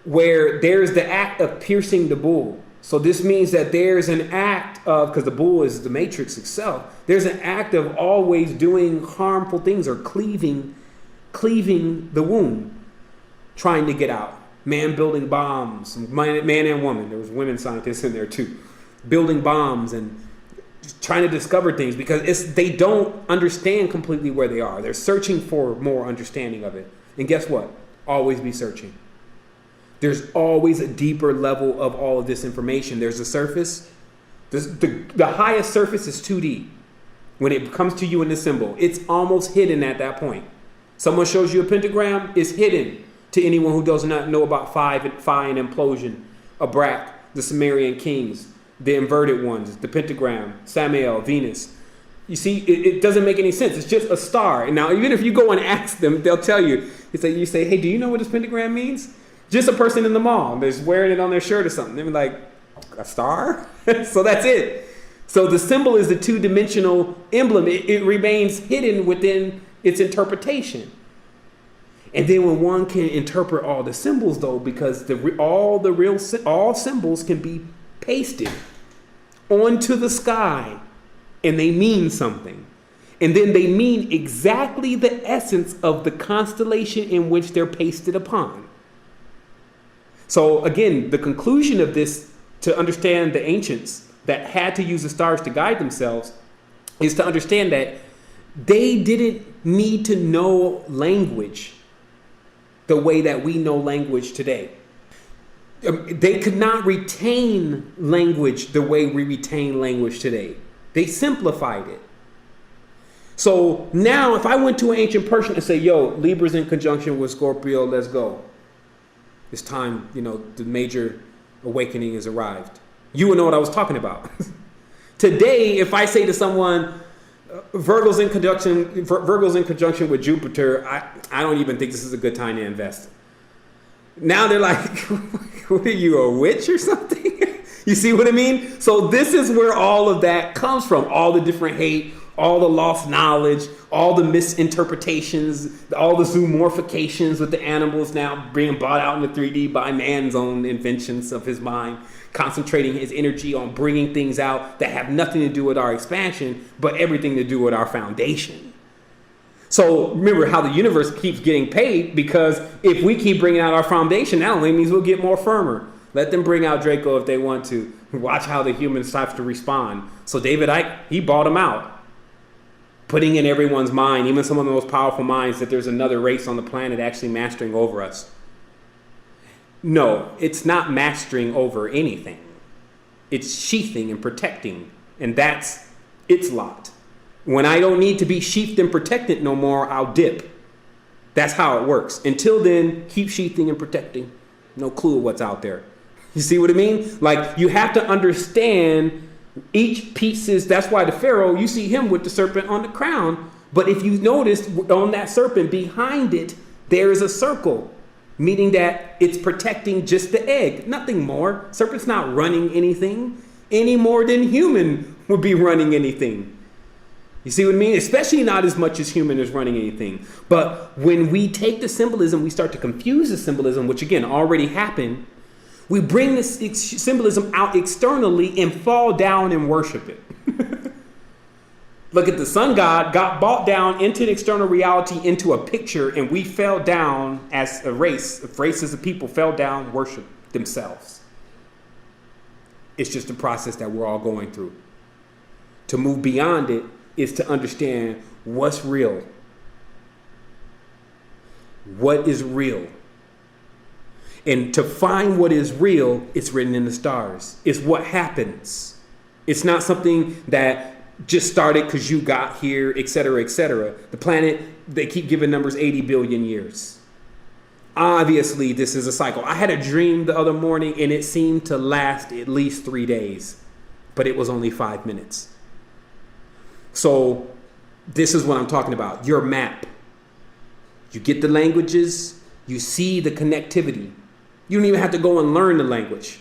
where there's the act of piercing the bull. So this means that there's an act of, because the bull is the matrix itself, there's an act of always doing harmful things or cleaving the womb, trying to get out. Man building bombs, man and woman. There was women scientists in there too, building bombs and trying to discover things because they don't understand completely where they are. They're searching for more understanding of it. And guess what? Always be searching. There's always a deeper level of all of this information. There's a surface. The highest surface is 2D. When it comes to you in the symbol, it's almost hidden at that point. Someone shows you a pentagram, it's hidden to anyone who does not know about Phi and implosion, Abrak, the Sumerian kings, the inverted ones, the pentagram, Samael, Venus. You see, it doesn't make any sense. It's just a star. And now, even if you go and ask them, they'll tell you. You say, hey, do you know what this pentagram means? Just a person in the mall. They're wearing it on their shirt or something. They're like, a star? So that's it. So the symbol is the two-dimensional emblem. It remains hidden within its interpretation. And then when one can interpret all the symbols, though, because all symbols can be pasted onto the sky, and they mean something. And then they mean exactly the essence of the constellation in which they're pasted upon. So again, the conclusion of this, to understand the ancients that had to use the stars to guide themselves, is to understand that they didn't need to know language the way that we know language today. They could not retain language the way we retain language today. They simplified it. So now if I went to an ancient Persian and say, yo, Libra's in conjunction with Scorpio, let's go. It's time, the major awakening has arrived. You would know what I was talking about. Today, if I say to someone, Virgo's in conjunction with Jupiter, I don't even think this is a good time to invest. Now they're like, what are you, a witch or something? You see what I mean? So this is where all of that comes from. All the different hate, all the lost knowledge, all the misinterpretations, all the zoomorphications with the animals now being brought out into 3D by man's own inventions of his mind, concentrating his energy on bringing things out that have nothing to do with our expansion, but everything to do with our foundation. So remember how the universe keeps getting paid, because if we keep bringing out our foundation, that only means we'll get more firmer. Let them bring out Draco if they want to. Watch how the humans have to respond. So David Icke, he bought them out, putting in everyone's mind, even some of the most powerful minds, that there's another race on the planet actually mastering over us. No, it's not mastering over anything. It's sheathing and protecting, and that's its lot. When I don't need to be sheathed and protected no more, I'll dip. That's how it works. Until then, keep sheathing and protecting. No clue what's out there. You see what I mean? Like, you have to understand each pieces. That's why the Pharaoh, you see him with the serpent on the crown. But if you notice on that serpent, behind it, there is a circle, meaning that it's protecting just the egg, nothing more. Serpent's not running anything any more than human would be running anything. You see what I mean? Especially not as much as human is running anything. But when we take the symbolism, we start to confuse the symbolism, which again already happened. We bring this symbolism out externally and fall down and worship it. Look at the sun god got brought down into the external reality, into a picture, and we fell down as a race. Races of people fell down, worship themselves. It's just a process that we're all going through. To move beyond it is to understand what's real. What is real? And to find what is real, it's written in the stars. It's what happens. It's not something that just started because you got here, et cetera, et cetera. The planet, they keep giving numbers 80 billion years. Obviously, this is a cycle. I had a dream the other morning, and it seemed to last at least 3 days, but it was only 5 minutes. So this is what I'm talking about. Your map. You get the languages. You see the connectivity. You don't even have to go and learn the language.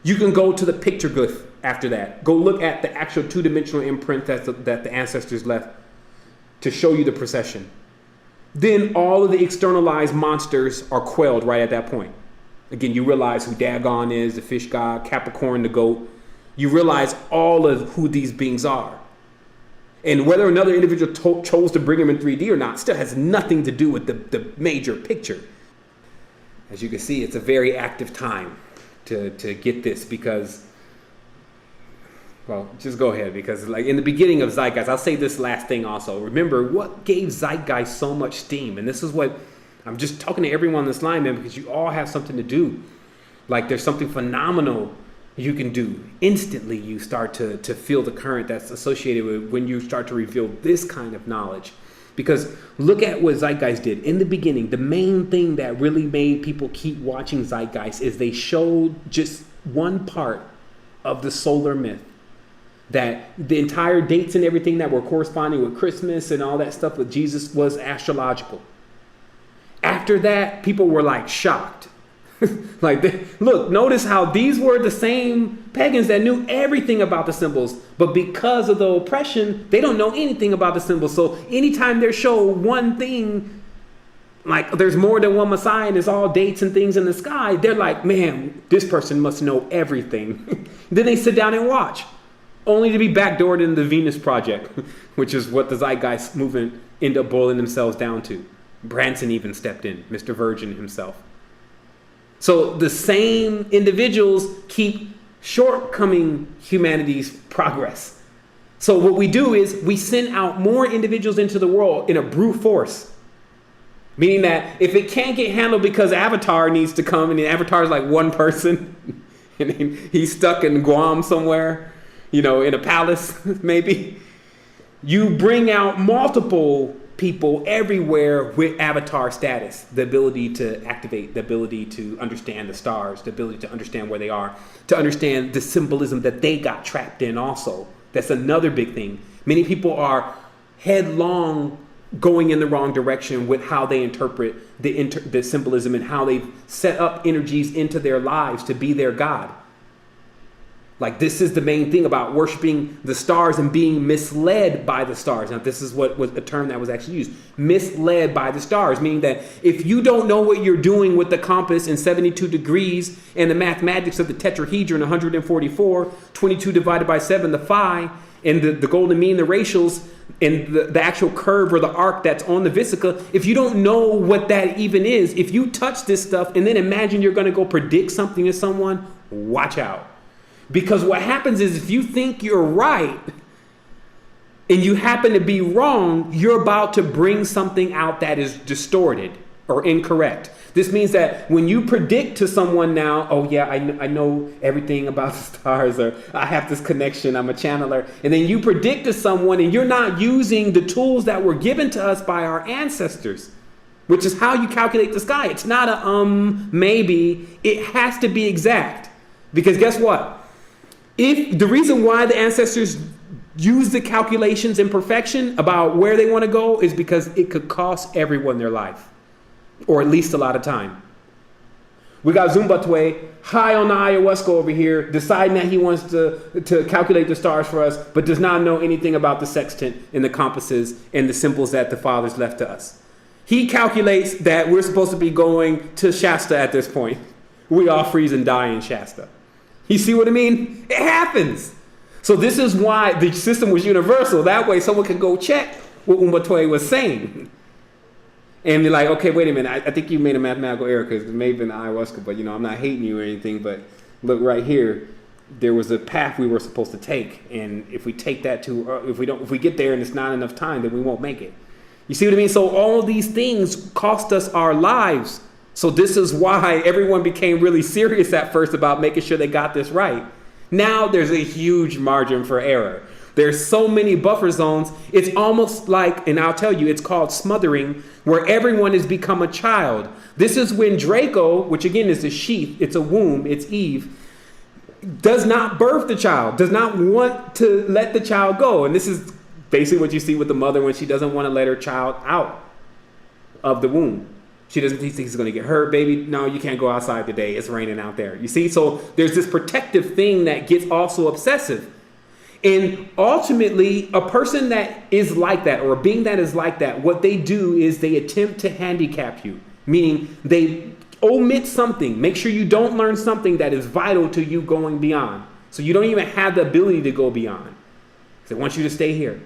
You can go to the picture glyph after that. Go look at the actual two-dimensional imprint that the ancestors left to show you the procession. Then all of the externalized monsters are quelled right at that point. Again, you realize who Dagon is, the fish god, Capricorn, the goat. You realize all of who these beings are. And whether another individual chose to bring him in 3D or not still has nothing to do with the major picture. As you can see, it's a very active time to get this, because, well, just go ahead, because like in the beginning of Zeitgeist, I'll say this last thing also. Remember what gave Zeitgeist so much steam? And this is what I'm just talking to everyone on this line, man, because you all have something to do. Like there's something phenomenal you can do. Instantly you start to feel the current that's associated with when you start to reveal this kind of knowledge. Because look at what Zeitgeist did. In the beginning, the main thing that really made people keep watching Zeitgeist is they showed just one part of the solar myth. That the entire dates and everything that were corresponding with Christmas and all that stuff with Jesus was astrological. After that, people were like shocked. Look, notice how these were the same pagans that knew everything about the symbols, but because of the oppression, they don't know anything about the symbols. So anytime they show one thing, like there's more than one Messiah and it's all dates and things in the sky, they're like, man, this person must know everything. Then they sit down and watch, only to be backdoored in the Venus Project, which is what the Zeitgeist movement ended up boiling themselves down to. Branson even stepped in, Mr. Virgin himself. So the same individuals keep shortcoming humanity's progress. So what we do is we send out more individuals into the world in a brute force. Meaning that if it can't get handled because Avatar needs to come and the Avatar is like one person and he's stuck in Guam somewhere, in a palace maybe, you bring out multiple people everywhere with Avatar status, the ability to activate, the ability to understand the stars, the ability to understand where they are, to understand the symbolism that they got trapped in also. That's another big thing. Many people are headlong going in the wrong direction with how they interpret the symbolism and how they've set up energies into their lives to be their God. Like, this is the main thing about worshiping the stars and being misled by the stars. Now, this is what was a term that was actually used. Misled by the stars, meaning that if you don't know what you're doing with the compass and 72 degrees and the mathematics of the tetrahedron, 144, 22 divided by 7, the phi, and the golden mean, the ratials, and the actual curve or the arc that's on the vesica, if you don't know what that even is, if you touch this stuff and then imagine you're going to go predict something to someone, watch out. Because what happens is if you think you're right and you happen to be wrong, you're about to bring something out that is distorted or incorrect. This means that when you predict to someone now, oh yeah, I know everything about the stars, or I have this connection, I'm a channeler. And then you predict to someone and you're not using the tools that were given to us by our ancestors, which is how you calculate the sky. It's not a maybe, it has to be exact. Because guess what? If the reason why the ancestors use the calculations in perfection about where they want to go is because it could cost everyone their life, or at least a lot of time. We got Zumbatwe high on the ayahuasca over here, deciding that he wants to calculate the stars for us, but does not know anything about the sextant and the compasses and the symbols that the fathers left to us. He calculates that we're supposed to be going to Shasta at this point. We all freeze and die in Shasta. You see what I mean? It happens. So this is why the system was universal. That way someone could go check what Umbatwe was saying. And be like, okay, wait a minute. I think you made a mathematical error because it may have been ayahuasca, but I'm not hating you or anything. But look right here. There was a path we were supposed to take. And if we take that if we get there and it's not enough time, then we won't make it. You see what I mean? So all of these things cost us our lives. So this is why everyone became really serious at first about making sure they got this right. Now there's a huge margin for error. There's so many buffer zones. It's almost like, and I'll tell you, it's called smothering, where everyone has become a child. This is when Draco, which again is a sheath, it's a womb, it's Eve, does not birth the child, does not want to let the child go. And this is basically what you see with the mother when she doesn't want to let her child out of the womb. She doesn't think he's going to get hurt, baby. No, you can't go outside today. It's raining out there. You see? So there's this protective thing that gets also obsessive. And ultimately, a person that is like that, or a being that is like that, what they do is they attempt to handicap you. Meaning they omit something. Make sure you don't learn something that is vital to you going beyond. So you don't even have the ability to go beyond. They want you to stay here.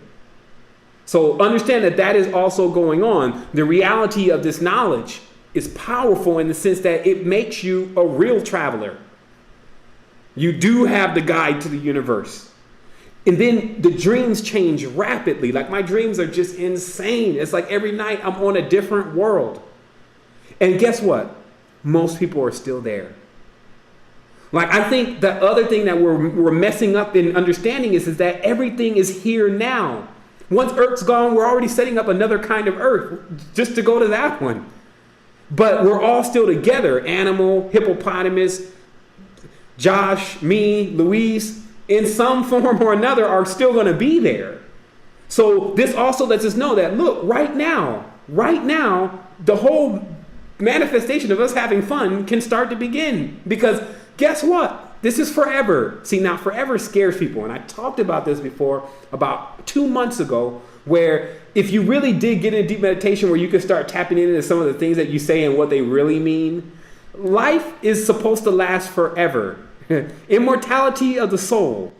So understand that that is also going on. The reality of this knowledge is powerful in the sense that it makes you a real traveler. You do have the guide to the universe. And then the dreams change rapidly. Like my dreams are just insane. It's like every night I'm on a different world. And guess what? Most people are still there. Like I think the other thing that we're messing up in understanding is that everything is here now. Once Earth's gone, we're already setting up another kind of Earth just to go to that one. But we're all still together. Animal, hippopotamus, Josh, me, Luis, in some form or another are still going to be there. So this also lets us know that, look, right now, the whole manifestation of us having fun can start to begin. Because guess what? This is forever. See, now forever scares people. And I talked about this before about 2 months ago, where if you really did get into deep meditation where you could start tapping into some of the things that you say and what they really mean, life is supposed to last forever. Immortality of the soul.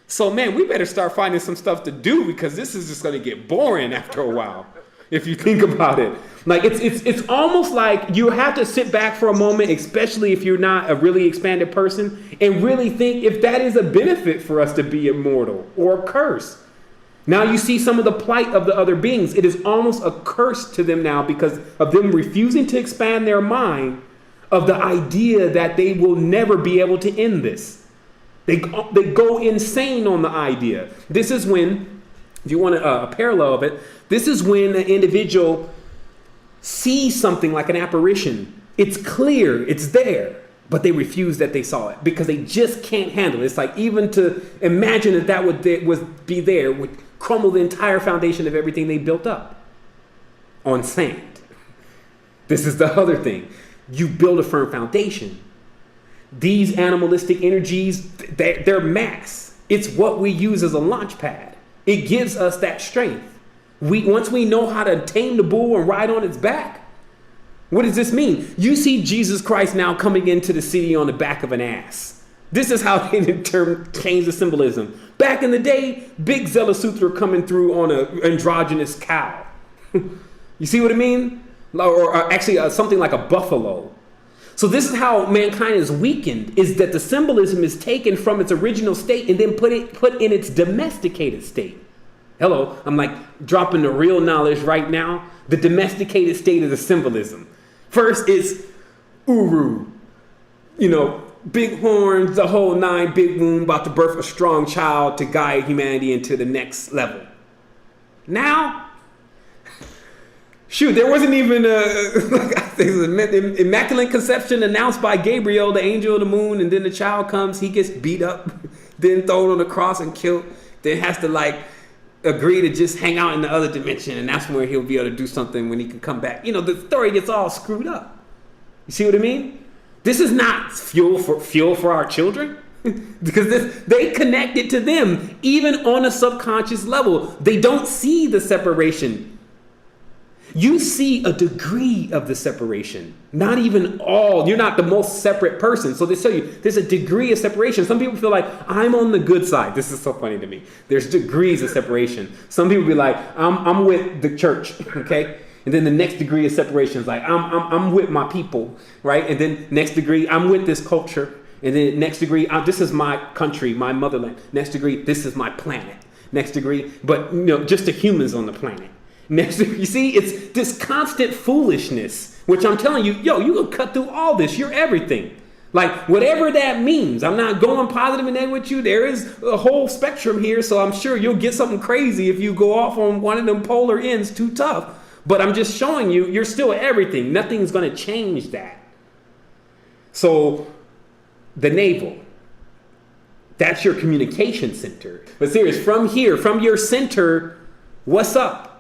So, man, we better start finding some stuff to do because this is just going to get boring after a while. If you think about it, like it's almost like you have to sit back for a moment, especially if you're not a really expanded person, and really think if that is a benefit for us to be immortal or a curse. Now you see some of the plight of the other beings. It is almost a curse to them now because of them refusing to expand their mind of the idea that they will never be able to end this. They go insane on the idea. This is when, if you want a parallel of it, this is when an individual sees something like an apparition. It's clear, it's there, but they refuse that they saw it because they just can't handle it. It's like even to imagine that would be there would crumble the entire foundation of everything they built up on sand. This is the other thing. You build a firm foundation. These animalistic energies, they're mass. It's what we use as a launch pad. It gives us that strength. Once we know how to tame the bull and ride on its back, what does this mean? You see Jesus Christ now coming into the city on the back of an ass. This is how they change the symbolism. Back in the day, big Zelasutra coming through on an androgynous cow. You see what I mean? Or actually something like a buffalo. So this is how mankind is weakened, is that the symbolism is taken from its original state and then put in its domesticated state. Hello, I'm like dropping the real knowledge right now. The domesticated state of the symbolism. First is Uru, big horns, the whole nine, big womb, about to birth a strong child to guide humanity into the next level. Now, shoot, there wasn't even an immaculate conception announced by Gabriel, the angel of the moon, and then the child comes, he gets beat up, then thrown on the cross and killed, then has to agree to just hang out in the other dimension, and that's where he'll be able to do something when he can come back. The story gets all screwed up. You see what I mean? This is not fuel for our children. Because they connect it to them, even on a subconscious level. They don't see the separation. You see a degree of the separation, not even all. You're not the most separate person. So they tell you there's a degree of separation. Some people feel like I'm on the good side. This is so funny to me. There's degrees of separation. Some people be like, I'm with the church, okay? And then the next degree of separation is like, I'm with my people, right? And then next degree, I'm with this culture. And then next degree, this is my country, my motherland. Next degree, this is my planet. Next degree, but just the humans on the planet. Next, you see, it's this constant foolishness, which I'm telling you, you can cut through all this. You're everything. Like, whatever that means. I'm not going positive and negative with you. There is a whole spectrum here, so I'm sure you'll get something crazy if you go off on one of them polar ends too tough. But I'm just showing you, you're still everything. Nothing's going to change that. So, the navel, that's your communication center. But serious, from here, from your center, what's up?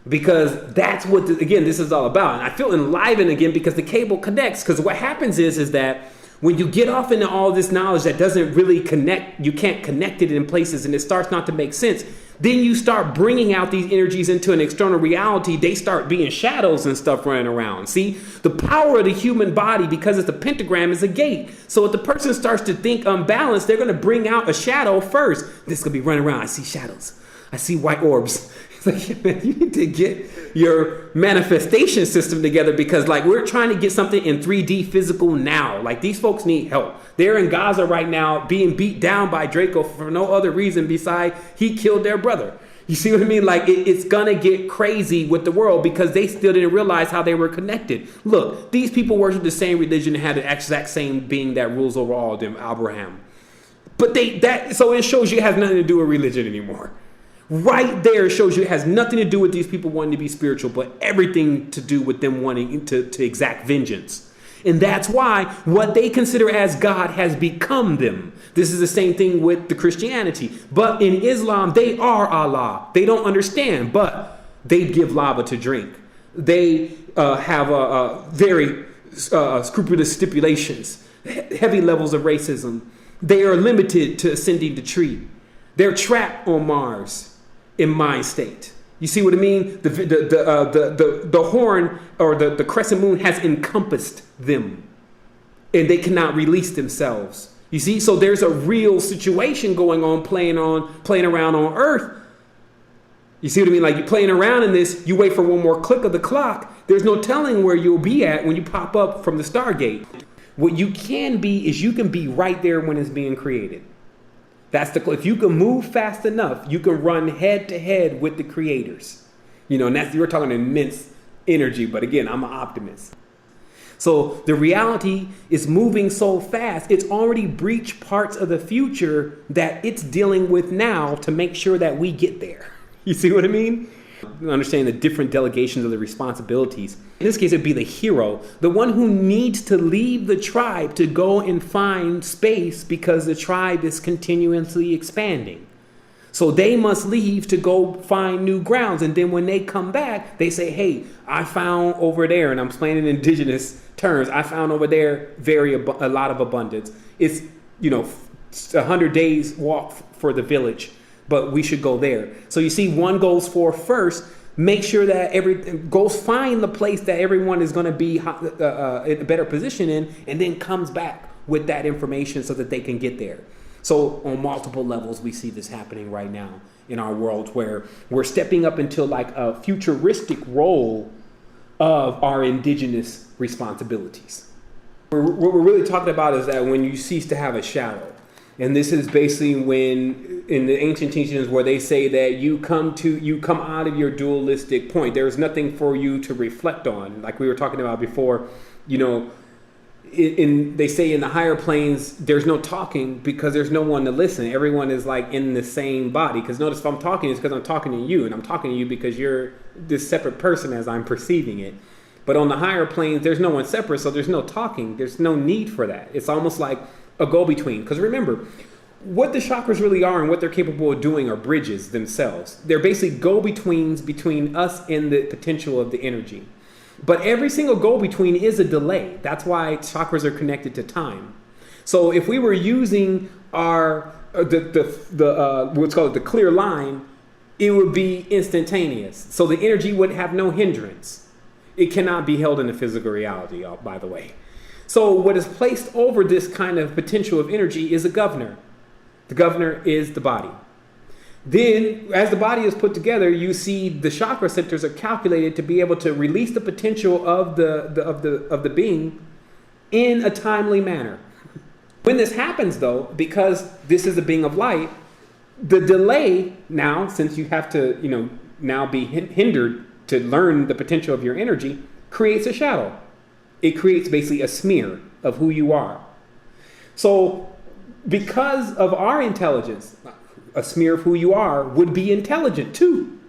Because that's what, this is all about. And I feel enlivened again because the cable connects. Because what happens is that when you get off into all this knowledge that doesn't really connect, you can't connect it in places and it starts not to make sense. Then you start bringing out these energies into an external reality. They start being shadows and stuff running around. See, the power of the human body, because it's a pentagram, is a gate. So if the person starts to think unbalanced, they're going to bring out a shadow first. This could be running around. I see shadows. I see white orbs. It's like, man, you need to get your manifestation system together because we're trying to get something in 3D physical now. These folks need help. They're in Gaza right now being beat down by Draco for no other reason besides he killed their brother. You see what I mean? It's going to get crazy with the world because they still didn't realize how they were connected. Look, these people worship the same religion and had the exact same being that rules over all of them, Abraham. But so it shows you it has nothing to do with religion anymore. Right there shows you it has nothing to do with these people wanting to be spiritual, but everything to do with them wanting to exact vengeance. And that's why what they consider as God has become them. This is the same thing with the Christianity. But in Islam, they are Allah. They don't understand, but they give lava to drink. They have very scrupulous stipulations, heavy levels of racism. They are limited to ascending the tree. They're trapped on Mars. In mind state. You see what I mean? The horn or the crescent moon has encompassed them. And they cannot release themselves. You see? So there's a real situation going on playing around on Earth. You see what I mean? You're playing around in this, you wait for one more click of the clock. There's no telling where you'll be at when you pop up from the Stargate. What you can be is you can be right there when it's being created. If you can move fast enough, you can run head to head with the creators. And you're talking immense energy, but again, I'm an optimist. So the reality is moving so fast, it's already breached parts of the future that it's dealing with now to make sure that we get there. You see what I mean? Understanding the different delegations of the responsibilities. In this case, it'd be the hero, the one who needs to leave the tribe to go and find space because the tribe is continuously expanding. So they must leave to go find new grounds. And then when they come back, they say, hey, I found over there, and I'm explaining in indigenous terms, I found over there a lot of abundance. It's, 100 days walk for the village, but we should go there. So you see, one goes for first, make sure that goes find the place that everyone is going to be in a better position in, and then comes back with that information so that they can get there. So on multiple levels, we see this happening right now in our world, where we're stepping up into like a futuristic role of our indigenous responsibilities. What we're really talking about is that when you cease to have a shadow. And this is basically when, in the ancient teachings, where they say that you come out of your dualistic point. There's nothing for you to reflect on. Like we were talking about before, they say in the higher planes, there's no talking because there's no one to listen. Everyone is like in the same body. Because notice, if I'm talking, it's because I'm talking to you, and I'm talking to you because you're this separate person as I'm perceiving it. But on the higher planes, there's no one separate, so there's no talking. There's no need for that. It's almost like a go-between. Because remember, what the chakras really are and what they're capable of doing are bridges themselves. They're basically go-betweens between us and the potential of the energy. But every single go-between is a delay. That's why chakras are connected to time. So if we were using our what's called the clear line, it would be instantaneous. So the energy would have no hindrance. It cannot be held in the physical reality, by the way. So what is placed over this kind of potential of energy is a governor. The governor is the body. Then, as the body is put together, you see the chakra centers are calculated to be able to release the potential of the being in a timely manner. When this happens, though, because this is a being of light, the delay now, since you have to, now be hindered to learn the potential of your energy, creates a shadow. It creates basically a smear of who you are. So, because of our intelligence, a smear of who you are would be intelligent too.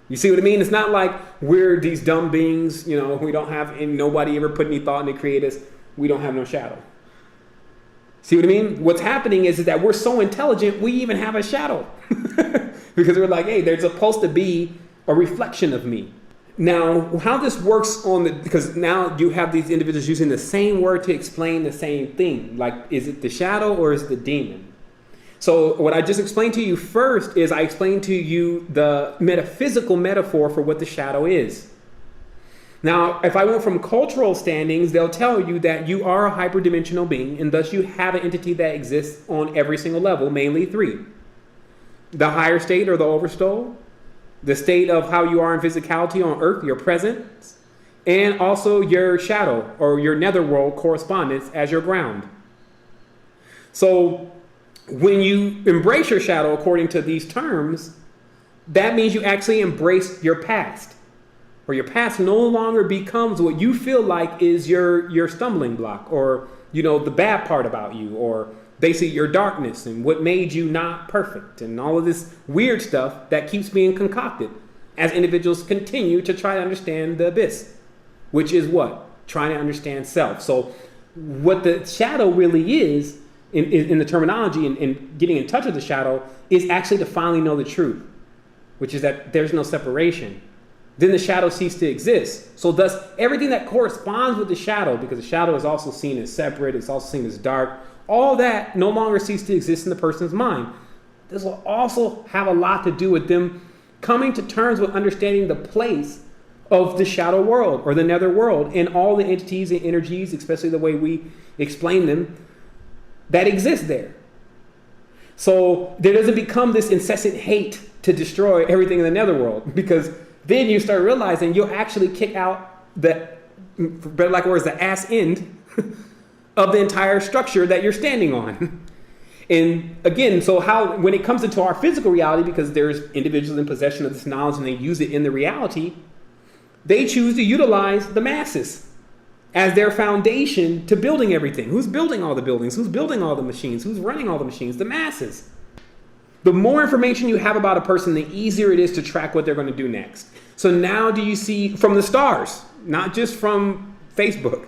You see what I mean? It's not like we're these dumb beings, we don't have, and nobody ever put any thought into create us. We don't have no shadow. See what I mean? What's happening is that we're so intelligent, we even have a shadow. Because we're like, hey, there's supposed to be a reflection of me. Now, how this works because now you have these individuals using the same word to explain the same thing. Like, is it the shadow or is it the demon? So what I just explained to you first is I explained to you the metaphysical metaphor for what the shadow is. Now, if I went from cultural standings, they'll tell you that you are a hyperdimensional being, and thus you have an entity that exists on every single level, mainly three. The higher state or the oversoul, the state of how you are in physicality on earth, your presence, and also your shadow or your netherworld correspondence as your ground. So when you embrace your shadow according to these terms, that means you actually embrace your past. Or your past no longer becomes what you feel like is your stumbling block, or the bad part about you, or basically your darkness and what made you not perfect, and all of this weird stuff that keeps being concocted as individuals continue to try to understand the abyss, which is what? Trying to understand self. So what the shadow really is, in the terminology and getting in touch with the shadow, is actually to finally know the truth, which is that there's no separation. Then the shadow ceases to exist. So thus, everything that corresponds with the shadow, because the shadow is also seen as separate, it's also seen as dark, all that no longer ceases to exist in the person's mind. This will also have a lot to do with them coming to terms with understanding the place of the shadow world or the nether world and all the entities and energies, especially the way we explain them, that exist there. So there doesn't become this incessant hate to destroy everything in the netherworld, because then you start realizing you'll actually kick out the ass end of the entire structure that you're standing on. And again, so how, when it comes into our physical reality, because there's individuals in possession of this knowledge and they use it in the reality, they choose to utilize the masses as their foundation to building everything. Who's building all the buildings? Who's building all the machines? Who's running all the machines? The masses. The more information you have about a person, the easier it is to track what they're going to do next. So now do you see from the stars, not just from Facebook.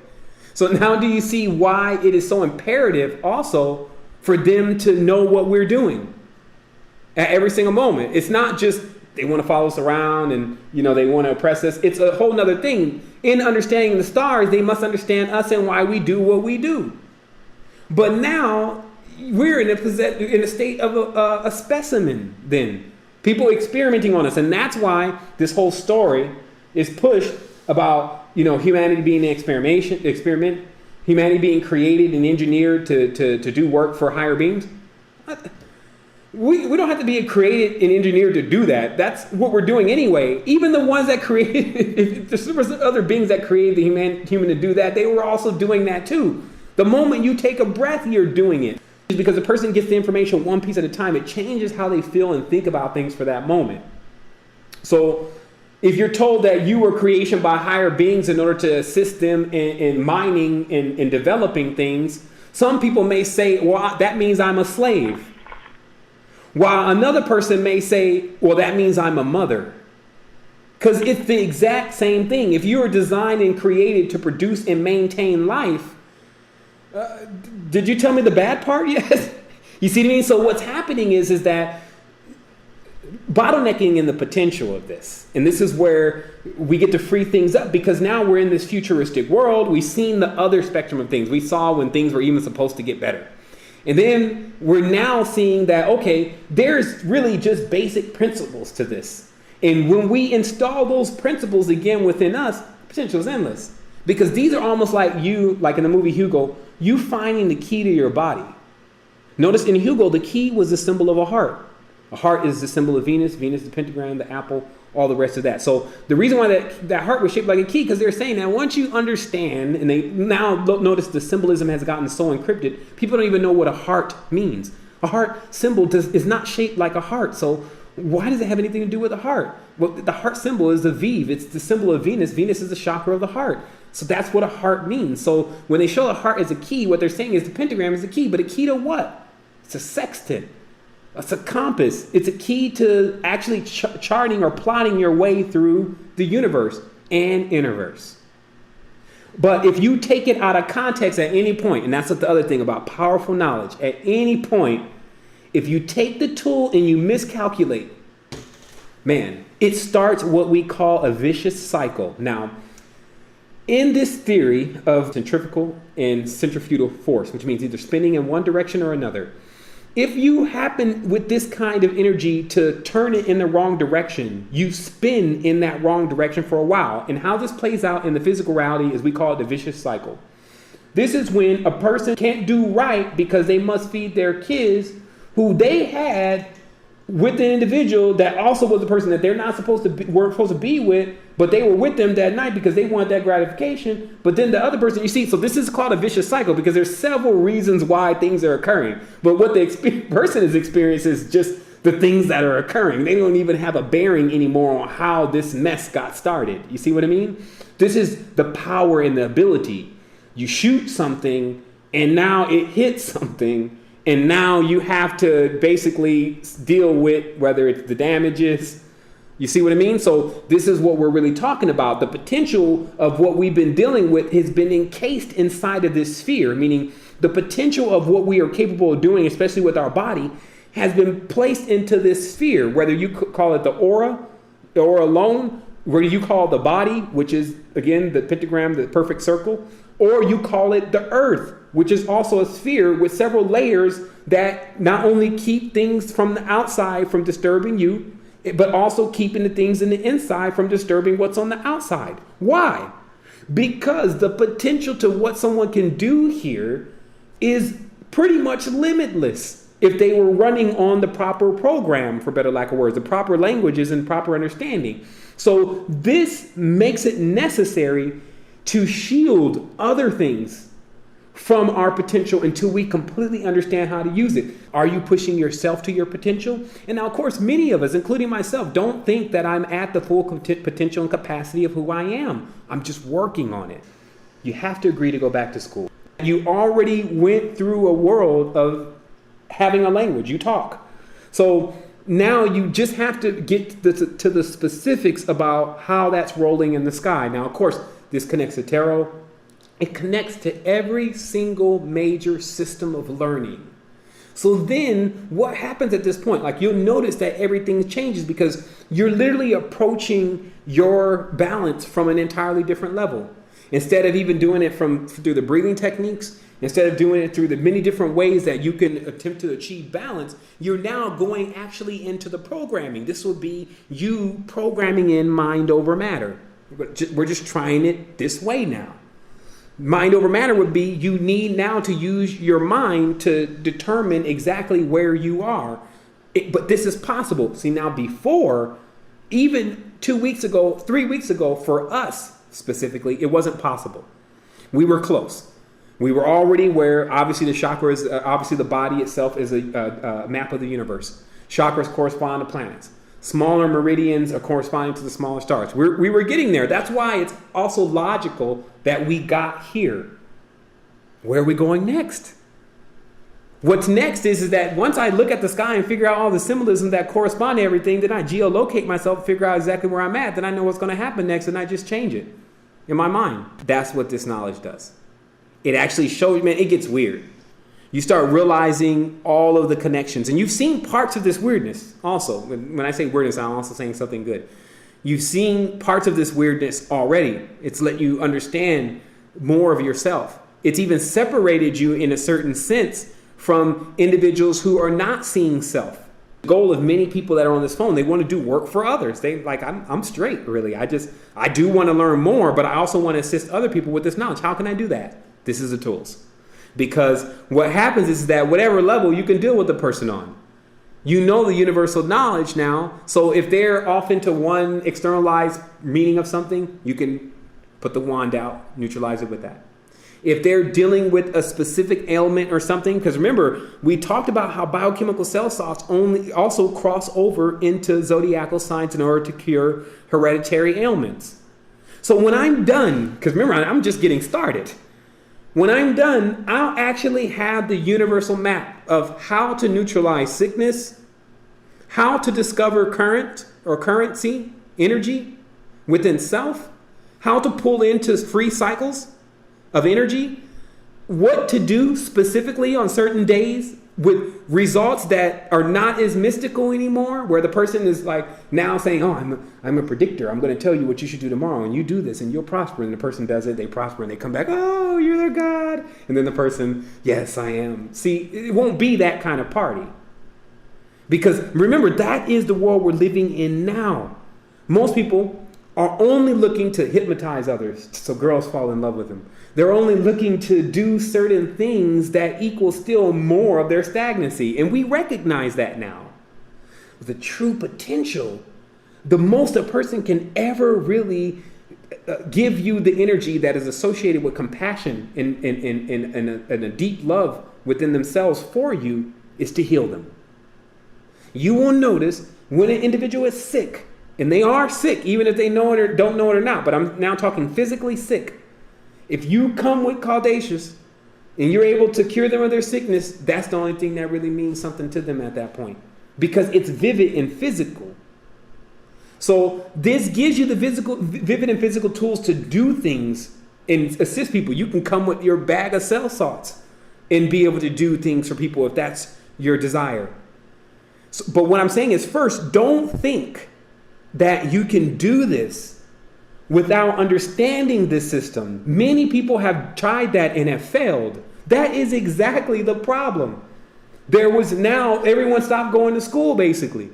So now do you see why it is so imperative also for them to know what we're doing at every single moment? It's not just they want to follow us around and, they want to oppress us. It's a whole nother thing. In understanding the stars, they must understand us and why we do what we do. But now we're in a state of a specimen then. People experimenting on us. And that's why this whole story is pushed about, humanity being an experiment, humanity being created and engineered to do work for higher beings. We don't have to be created and engineered to do that. That's what we're doing anyway. Even the ones that created, if there was other beings that created the human to do that, they were also doing that too. The moment you take a breath, you're doing it. Because the person gets the information one piece at a time, it changes how they feel and think about things for that moment. So if you're told that you were creation by higher beings in order to assist them in mining and developing things, some people may say, well, that means I'm a slave. While another person may say, well, that means I'm a mother. Because it's the exact same thing. If you are designed and created to produce and maintain life, did you tell me the bad part yet? You see what I mean? So what's happening is that bottlenecking in the potential of this. And this is where we get to free things up, because now we're in this futuristic world. We've seen the other spectrum of things. We saw when things were even supposed to get better. And then we're now seeing that, okay, there's really just basic principles to this. And when we install those principles again within us, potential is endless. Because these are almost like in the movie Hugo, you finding the key to your body. Notice in Hugo, the key was the symbol of a heart. A heart is the symbol of Venus. Venus, the pentagram, the apple, all the rest of that. So the reason why that heart was shaped like a key, because they're saying that once you understand, and they now notice the symbolism has gotten so encrypted, people don't even know what a heart means. A heart symbol is not shaped like a heart. So why does it have anything to do with a heart? Well, the heart symbol is the Vive. It's the symbol of Venus. Venus is the chakra of the heart. So that's what a heart means. So when they show a heart as a key, what they're saying is the pentagram is the key. But a key to what? It's a sextant. It's a compass. It's a key to actually charting or plotting your way through the universe and Innerverse. But if you take it out of context at any point, and that's what the other thing about powerful knowledge, at any point, if you take the tool and you miscalculate, man, it starts what we call a vicious cycle. Now, in this theory of centrifugal and centrifugal force, which means either spinning in one direction or another, if you happen with this kind of energy to turn it in the wrong direction, you spin in that wrong direction for a while. And how this plays out in the physical reality is we call it the vicious cycle. This is when a person can't do right because they must feed their kids who they had with an individual that also was the person that they're not weren't supposed to be with, but they were with them that night because they wanted that gratification. But then the other person, you see, so this is called a vicious cycle because there's several reasons why things are occurring. But what the person is experiencing is just the things that are occurring. They don't even have a bearing anymore on how this mess got started. You see what I mean? This is the power and the ability. You shoot something and now it hits something. And now you have to basically deal with whether it's the damages. You see what I mean? So this is what we're really talking about. The potential of what we've been dealing with has been encased inside of this sphere, meaning the potential of what we are capable of doing, especially with our body, has been placed into this sphere, whether you call it the aura alone, whether you call the body, which is, again, the pentagram, the perfect circle, or you call it the earth, which is also a sphere with several layers that not only keep things from the outside from disturbing you, but also keeping the things in the inside from disturbing what's on the outside. Why? Because the potential to what someone can do here is pretty much limitless if they were running on the proper program, for better lack of words, the proper languages and proper understanding. So this makes it necessary to shield other things from our potential until we completely understand how to use it. Are you pushing yourself to your potential? And now, of course, many of us, including myself, don't think that I'm at the full potential and capacity of who I am. I'm just working on it. You have to agree to go back to school. You already went through a world of having a language. You talk. So now you just have to get to the specifics about how that's rolling in the sky. Now, of course, this connects to tarot. It connects to every single major system of learning. So then what happens at this point? Like, you'll notice that everything changes because you're literally approaching your balance from an entirely different level. Instead of even doing it through the breathing techniques, instead of doing it through the many different ways that you can attempt to achieve balance, you're now going actually into the programming. This will be you programming in mind over matter. We're just trying it this way now. Mind over matter would be you need now to use your mind to determine exactly where you are. But this is possible. See, now before, even 2 weeks ago, 3 weeks ago, for us specifically, it wasn't possible. We were close. We were already where obviously the chakras, obviously the body itself is a map of the universe. Chakras correspond to planets. Smaller meridians are corresponding to the smaller stars. We were getting there. That's why it's also logical that we got here. Where are we going next? What's next is that once I look at the sky and figure out all the symbolism that correspond to everything, then I geolocate myself, figure out exactly where I'm at, then I know what's going to happen next, and I just change it in my mind. That's what this knowledge does. It actually shows, man, it gets weird. You start realizing all of the connections. And you've seen parts of this weirdness also. When I say weirdness, I'm also saying something good. You've seen parts of this weirdness already. It's let you understand more of yourself. It's even separated you in a certain sense from individuals who are not seeing self. The goal of many people that are on this phone, they want to do work for others. They like, I'm straight, really. I do want to learn more, but I also want to assist other people with this knowledge. How can I do that? This is the tools. Because what happens is that whatever level you can deal with the person on. You know the universal knowledge now. So if they're off into one externalized meaning of something, you can put the wand out, neutralize it with that. If they're dealing with a specific ailment or something, because remember, we talked about how biochemical cell salts also cross over into zodiacal signs in order to cure hereditary ailments. So when I'm done, because remember, I'm just getting started. When I'm done, I'll actually have the universal map of how to neutralize sickness, how to discover current or currency, energy within self, how to pull into free cycles of energy, what to do specifically on certain days with results that are not as mystical anymore, where the person is like now saying, oh, I'm a predictor. I'm going to tell you what you should do tomorrow, and you do this and you'll prosper. And the person does it, they prosper, and they come back, oh, you're their God. And then the person, yes, I am. See, it won't be that kind of party. Because remember, that is the world we're living in now. Most people are only looking to hypnotize others so girls fall in love with them. They're only looking to do certain things that equal still more of their stagnancy. And we recognize that now. The true potential, the most a person can ever really give you the energy that is associated with compassion and a deep love within themselves for you, is to heal them. You will notice when an individual is sick, and they are sick, even if they know it or don't know it or not, but I'm now talking physically sick. If you come with caudacious and you're able to cure them of their sickness, that's the only thing that really means something to them at that point, because it's vivid and physical. So this gives you the vivid and physical tools to do things and assist people. You can come with your bag of cell salts and be able to do things for people if that's your desire. So, but what I'm saying is, first, don't think that you can do this without understanding this system. Many people have tried that and have failed. That is exactly the problem. Everyone stopped going to school, basically.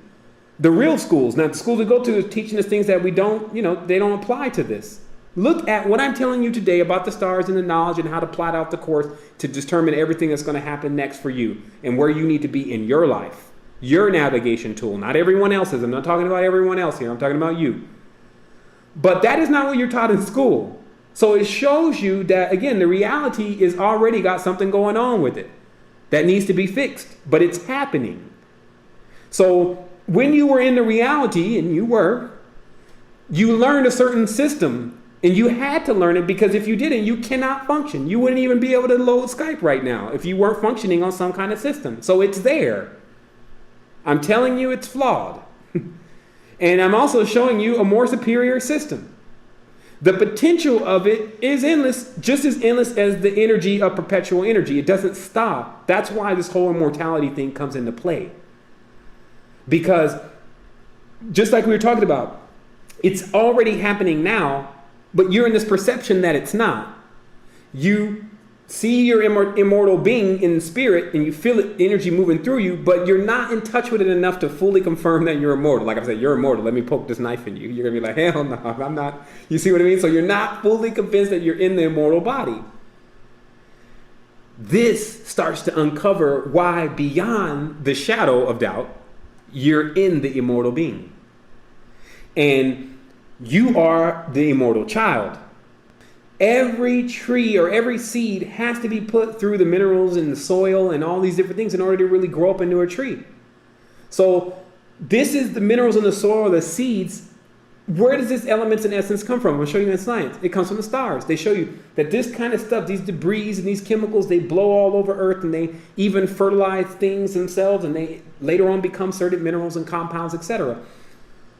The real schools. Now, the schools we go to is teaching us things that they don't apply to this. Look at what I'm telling you today about the stars and the knowledge and how to plot out the course to determine everything that's going to happen next for you and where you need to be in your life. Your navigation tool, not everyone else's. I'm not talking about everyone else here. I'm talking about you. But that is not what you're taught in school. So it shows you that, again, the reality is already got something going on with it that needs to be fixed, but it's happening. So when you were in the reality, and you learned a certain system, and you had to learn it, because if you didn't, you cannot function. You wouldn't even be able to load Skype right now if you weren't functioning on some kind of system. So it's there. I'm telling you it's flawed. And I'm also showing you a more superior system. The potential of it is endless, just as endless as the energy of perpetual energy. It doesn't stop. That's why this whole immortality thing comes into play. Because just like we were talking about, it's already happening now, but you're in this perception that it's not. You see your immortal being in spirit, and you feel it, energy moving through you, but you're not in touch with it enough to fully confirm that you're immortal. Like I said, you're immortal. Let me poke this knife in you. You're going to be like, hell no, I'm not. You see what I mean? So you're not fully convinced that you're in the immortal body. This starts to uncover why, beyond the shadow of doubt, you're in the immortal being. And you are the immortal child. Every tree or every seed has to be put through the minerals in the soil and all these different things in order to really grow up into a tree. So this is the minerals in the soil, the seeds. Where does this elements and essence come from? I'll show you in science. It comes from the stars. They show you that this kind of stuff, these debris and these chemicals, they blow all over Earth, and they even fertilize things themselves, and they later on become certain minerals and compounds, etc.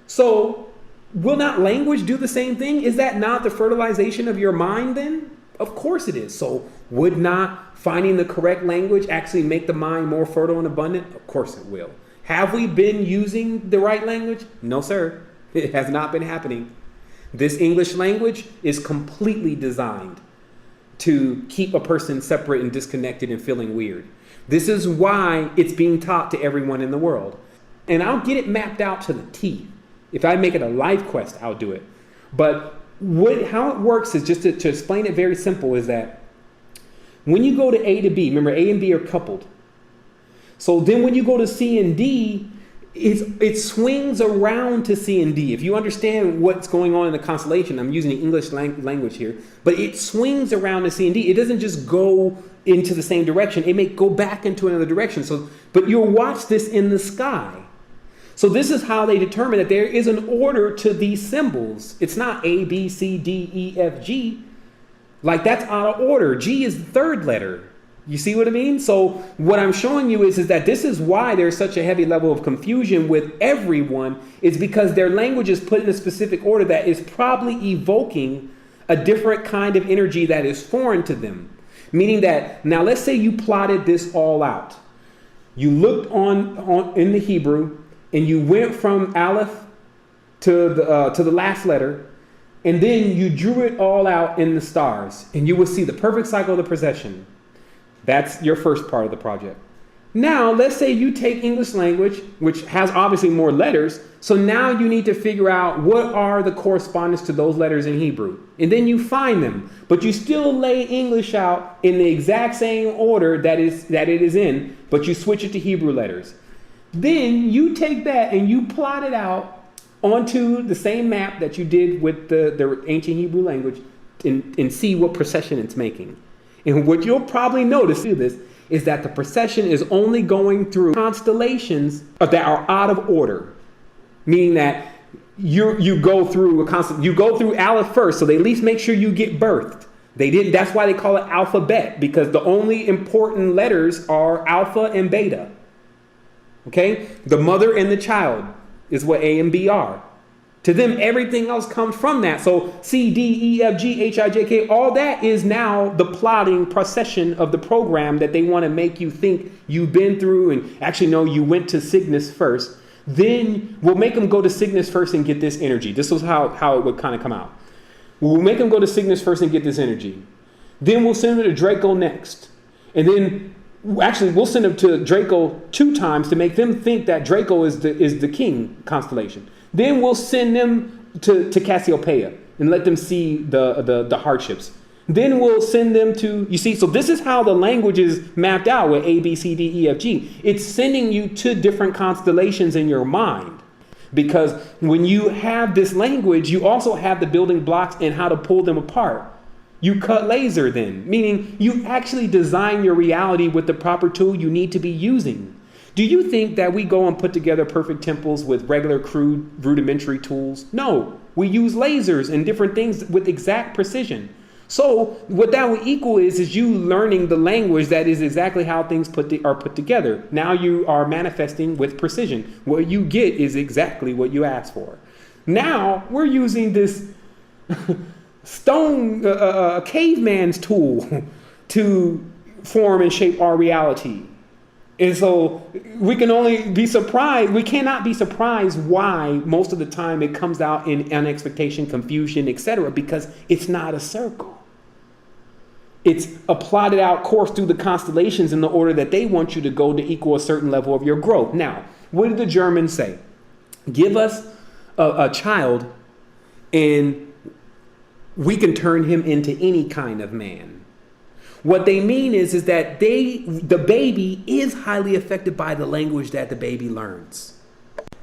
So will not language do the same thing? Is that not the fertilization of your mind then? Of course it is. So would not finding the correct language actually make the mind more fertile and abundant? Of course it will. Have we been using the right language? No, sir. It has not been happening. This English language is completely designed to keep a person separate and disconnected and feeling weird. This is why it's being taught to everyone in the world. And I'll get it mapped out to the T. If I make it a life quest, I'll do it. But how it works is, just to explain it very simple, is that when you go to A to B, remember A and B are coupled. So then when you go to C and D, it swings around to C and D. If you understand what's going on in the constellation, I'm using the English language here, but it swings around to C and D. It doesn't just go into the same direction. It may go back into another direction. But you'll watch this in the sky. So this is how they determine that there is an order to these symbols. It's not A, B, C, D, E, F, G. Like, that's out of order. G is the third letter. You see what I mean? So what I'm showing you is that this is why there's such a heavy level of confusion with everyone, is because their language is put in a specific order that is probably evoking a different kind of energy that is foreign to them. Meaning that, now let's say you plotted this all out. You looked on in the Hebrew, and you went from Aleph to the last letter, and then you drew it all out in the stars, and you will see the perfect cycle of the procession. That's your first part of the project. Now, let's say you take English language, which has obviously more letters, so now you need to figure out what are the correspondence to those letters in Hebrew. And then you find them, but you still lay English out in the exact same order that it is in, but you switch it to Hebrew letters. Then you take that and you plot it out onto the same map that you did with the ancient Hebrew language, and see what procession it's making. And what you'll probably notice through this is that the procession is only going through constellations that are out of order. Meaning that you go through Aleph first, so they at least make sure you get birthed. That's why they call it alphabet, because the only important letters are alpha and beta. Okay? The mother and the child is what A and B are. To them, everything else comes from that. So C, D, E, F, G, H, I, J, K, all that is now the plotting procession of the program that they want to make you think you've been through, and actually no, you went to Cygnus first. Then we'll make them go to Cygnus first and get this energy. This was how it would kind of come out. We'll make them go to Cygnus first and get this energy. Then we'll send them to Draco next. And then actually we'll send them to Draco 2 times to make them think that Draco is the king constellation. Then we'll send them to Cassiopeia and let them see the hardships. Then we'll send them to, you see, so this is how the language is mapped out with A, B, C, D, E, F, G. It's sending you to different constellations in your mind. Because when you have this language, you also have the building blocks and how to pull them apart. You cut laser then, meaning you actually design your reality with the proper tool you need to be using. Do you think that we go and put together perfect temples with regular, crude, rudimentary tools? No, we use lasers and different things with exact precision. So what that would equal is you learning the language that is exactly how things are put together. Now you are manifesting with precision. What you get is exactly what you asked for. Now we're using this stone caveman's tool to form and shape our reality. And so we can only be surprised. We cannot be surprised why most of the time it comes out in unexpectation, confusion, etc., because it's not a circle. It's a plotted out course through the constellations in the order that they want you to go to equal a certain level of your growth. Now, what did the Germans say? Give us a child and we can turn him into any kind of man. What they mean is that the baby is highly affected by the language that the baby learns.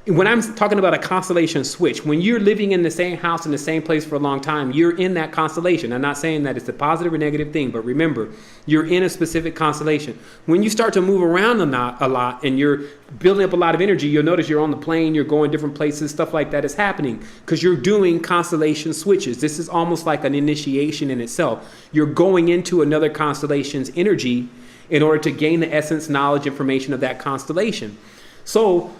When I'm talking about a constellation switch, when you're living in the same house in the same place for a long time, you're in that constellation. I'm not saying that it's a positive or negative thing, but remember, you're in a specific constellation. When you start to move around a lot and you're building up a lot of energy, you'll notice you're on the plane, you're going different places, stuff like that is happening because you're doing constellation switches. This is almost like an initiation in itself. You're going into another constellation's energy in order to gain the essence, knowledge, information of that constellation. So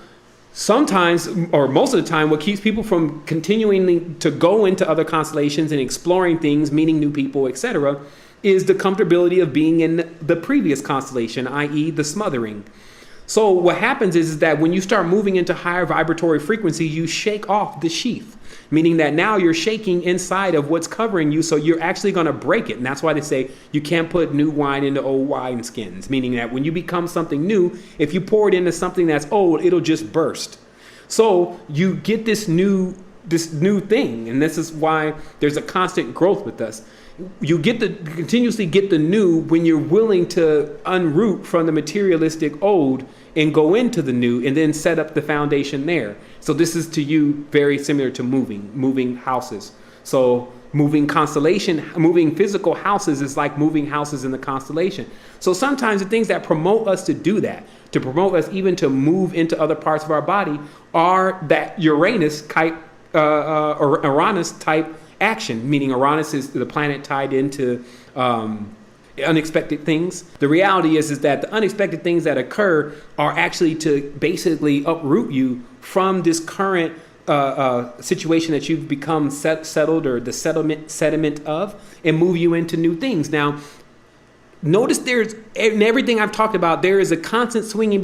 sometimes, or most of the time, what keeps people from continuing to go into other constellations and exploring things, meeting new people, etc., is the comfortability of being in the previous constellation, i.e. the smothering. So what happens is that when you start moving into higher vibratory frequency, you shake off the sheath, meaning that now you're shaking inside of what's covering you, so you're actually going to break it. And that's why they say you can't put new wine into old wine skins, meaning that when you become something new, if you pour it into something that's old, it'll just burst. So you get this new thing, and this is why there's a constant growth with us. You continuously get the new when you're willing to unroot from the materialistic old and go into the new and then set up the foundation there. So this is to you very similar to moving houses. So moving physical houses is like moving houses in the constellation. So sometimes the things that promote us to do that, to promote us even to move into other parts of our body, are that Uranus type or Uranus type action, meaning Uranus is the planet tied into unexpected things. The reality is that the unexpected things that occur are actually to basically uproot you from this current situation that you've become settled or the sediment of, and move you into new things. Now, notice there's, in everything I've talked about, there is a constant swing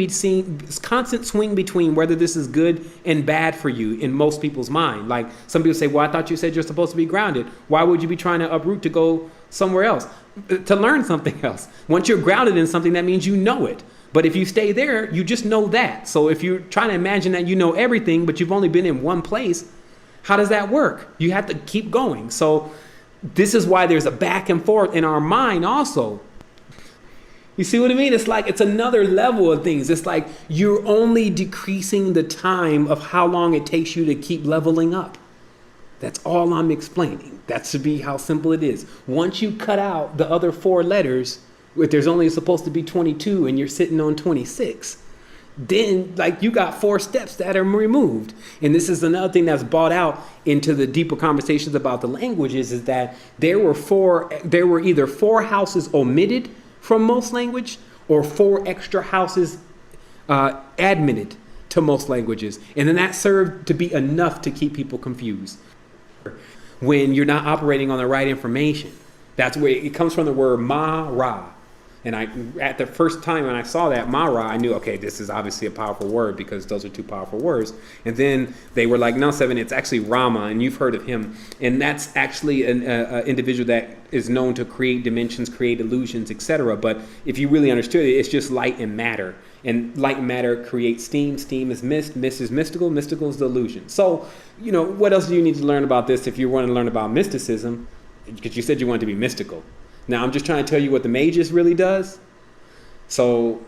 between whether this is good and bad for you in most people's mind. Like some people say, well, I thought you said you're supposed to be grounded. Why would you be trying to uproot to go somewhere else? To learn something else. Once you're grounded in something, that means you know it. But if you stay there, you just know that. So if you're trying to imagine that you know everything, but you've only been in one place, how does that work? You have to keep going. So this is why there's a back and forth in our mind also. You see what I mean? It's like it's another level of things. It's like you're only decreasing the time of how long it takes you to keep leveling up. That's all I'm explaining. That should be how simple it is. Once you cut out the other 4 letters, if there's only supposed to be 22 and you're sitting on 26, then like you got 4 steps that are removed. And this is another thing that's brought out into the deeper conversations about the languages, is that there were either 4 houses omitted from most language or 4 extra houses admitted to most languages. And then that served to be enough to keep people confused. When you're not operating on the right information, that's where it comes from, the word ma-ra. And at the first time when I saw that ma-ra, I knew, okay, this is obviously a powerful word because those are 2 powerful words. And then they were like, no, Sevan, it's actually Rama, and you've heard of him. And that's actually an individual that is known to create dimensions, create illusions, etc. But if you really understood it, it's just light and matter. And light and matter creates steam. Steam is mist. Mist is mystical. Mystical is the illusion. So, what else do you need to learn about this if you want to learn about mysticism? Because you said you wanted to be mystical. Now, I'm just trying to tell you what the magus really does. So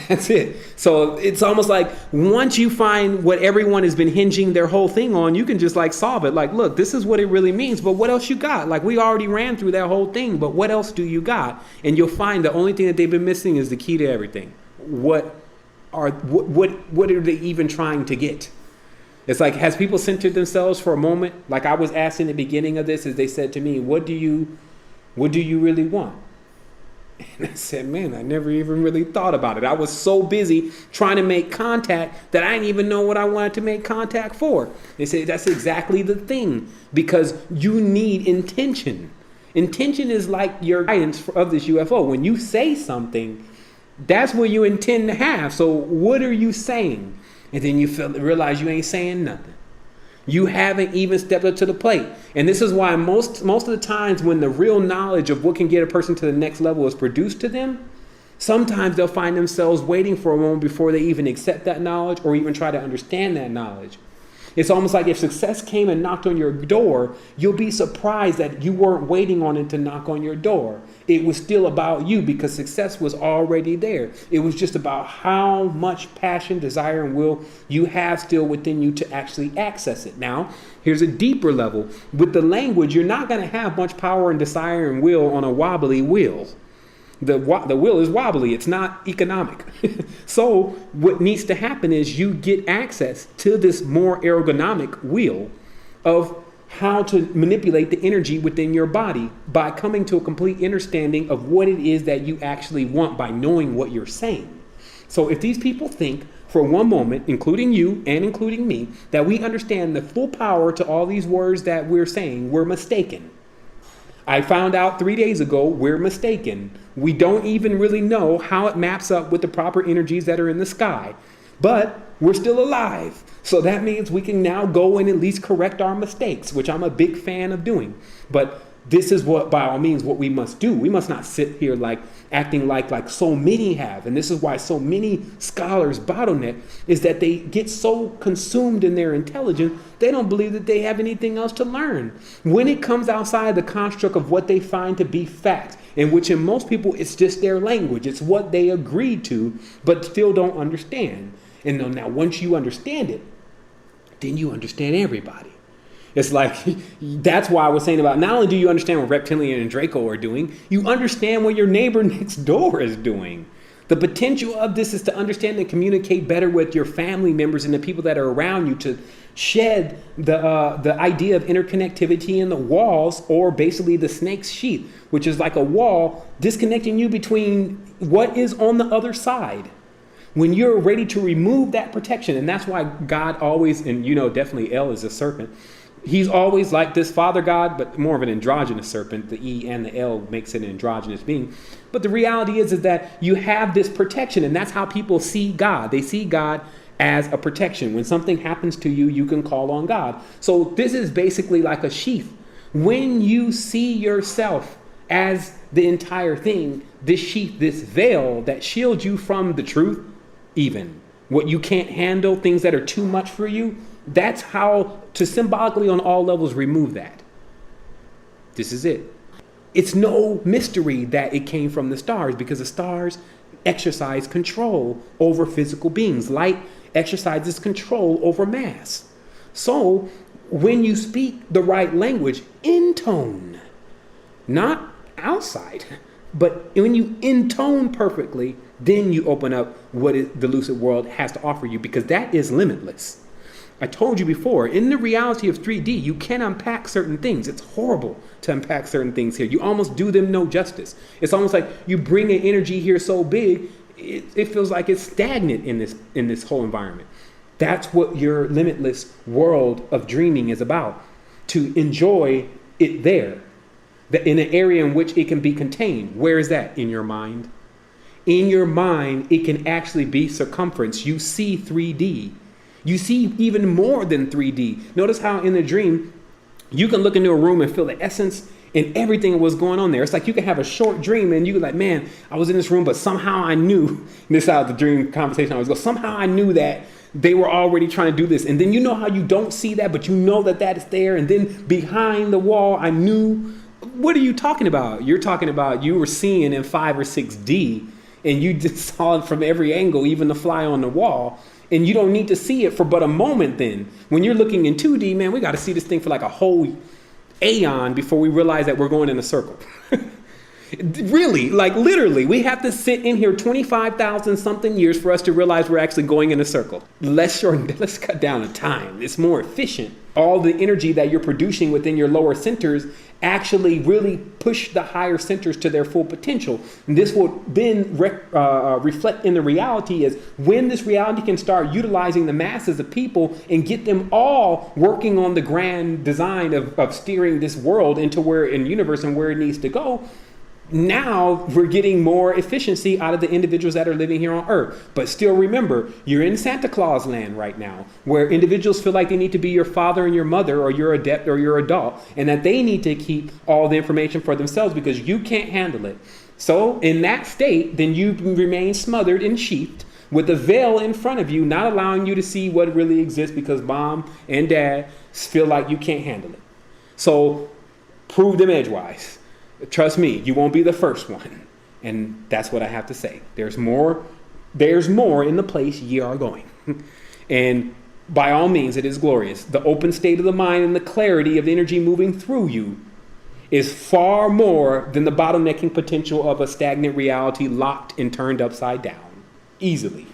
That's it. So it's almost like once you find what everyone has been hinging their whole thing on, you can just like solve it. Like, look, this is what it really means, but what else you got? Like, we already ran through that whole thing, but what else do you got? And you'll find the only thing that they've been missing is the key to everything. What are they even trying to get? It's like, has people centered themselves for a moment? Like I was asked in the beginning of this, as they said to me, what do you really want? And I said, man, I never even really thought about it. I was so busy trying to make contact that I didn't even know what I wanted to make contact for. They say that's exactly the thing, because you need intention. Intention is like your guidance of this UFO. When you say something, that's what you intend to have. So what are you saying? And then you realize you ain't saying nothing. You haven't even stepped up to the plate. And this is why most of the times when the real knowledge of what can get a person to the next level is produced to them, sometimes they'll find themselves waiting for a moment before they even accept that knowledge or even try to understand that knowledge. It's almost like if success came and knocked on your door, you'll be surprised that you weren't waiting on it to knock on your door. It was still about you because success was already there. It was just about how much passion, desire, and will you have still within you to actually access it. Now, here's a deeper level. With the language, you're not going to have much power and desire and will on a wobbly wheel. The wheel is wobbly. It's not economic. So what needs to happen is you get access to this more ergonomic wheel of how to manipulate the energy within your body by coming to a complete understanding of what it is that you actually want by knowing what you're saying. So if these people think for one moment, including you and including me, that we understand the full power to all these words that we're saying, we're mistaken. I found out 3 days ago, we're mistaken. We don't even really know how it maps up with the proper energies that are in the sky, but we're still alive. So that means we can now go and at least correct our mistakes, which I'm a big fan of doing. But this is what, by all means, what we must do. We must not sit here like acting like so many have. And this is why so many scholars bottleneck, is that they get so consumed in their intelligence, they don't believe that they have anything else to learn. When it comes outside the construct of what they find to be fact, in which in most people it's just their language, it's what they agreed to, but still don't understand. And now once you understand it, then you understand everybody. It's like, that's why I was saying about not only do you understand what Reptilian and Draco are doing, you understand what your neighbor next door is doing. The potential of this is to understand and communicate better with your family members and the people that are around you, to shed the idea of interconnectivity in the walls, or basically the snake's sheath, which is like a wall disconnecting you between what is on the other side. When you're ready to remove that protection, and that's why God always, and you know definitely El is a serpent, he's always like this father God, but more of an androgynous serpent. The E and the L makes it an androgynous being. But the reality is that you have this protection, and that's how people see God. They see God as a protection. When something happens to you, you can call on God. So this is basically like a sheath. When you see yourself as the entire thing, this sheath, this veil that shields you from the truth, even what you can't handle, things that are too much for you, that's how to symbolically on all levels remove that. This is it. It's no mystery that it came from the stars, because the stars exercise control over physical beings. Light exercises control over mass. So when you speak the right language, in tone, not outside, but when you intone perfectly, then you open up what the lucid world has to offer you, because that is limitless. I told you before, in the reality of 3D, you can unpack certain things. It's horrible to unpack certain things here. You almost do them no justice. It's almost like you bring an energy here so big, it feels like it's stagnant in this whole environment. That's what your limitless world of dreaming is about, to enjoy it there, in an area in which it can be contained. Where is that? In your mind. In your mind, it can actually be circumference. You see 3D. You see even more than 3D. Notice how in the dream, you can look into a room and feel the essence and everything that was going on there. It's like you can have a short dream and you can like, man, I was in this room, but somehow I knew, this is how the dream conversation always goes, somehow I knew that they were already trying to do this. And then you know how you don't see that, but you know that that is there. And then behind the wall, I knew. What are you talking about? You're talking about you were seeing in 5 or 6D and you just saw it from every angle, even the fly on the wall. And you don't need to see it for but a moment then. When you're looking in 2D, man, we got to see this thing for like a whole aeon before we realize that we're going in a circle. Really, like literally, we have to sit in here 25,000 something years for us to realize we're actually going in a circle. Let's cut down the time. It's more efficient. All the energy that you're producing within your lower centers actually really push the higher centers to their full potential. And this will then reflect in the reality is when this reality can start utilizing the masses of people and get them all working on the grand design of steering this world into where in universe and where it needs to go. Now we're getting more efficiency out of the individuals that are living here on Earth. But still remember, you're in Santa Claus land right now, where individuals feel like they need to be your father and your mother or your adept or your adult, and that they need to keep all the information for themselves because you can't handle it. So in that state, then you remain smothered and sheathed with a veil in front of you, not allowing you to see what really exists because mom and dad feel like you can't handle it. So prove them edgewise. Trust me, you won't be the first one. And that's what I have to say. There's more in the place ye are going. And by all means, it is glorious. The open state of the mind and the clarity of energy moving through you is far more than the bottlenecking potential of a stagnant reality locked and turned upside down. Easily.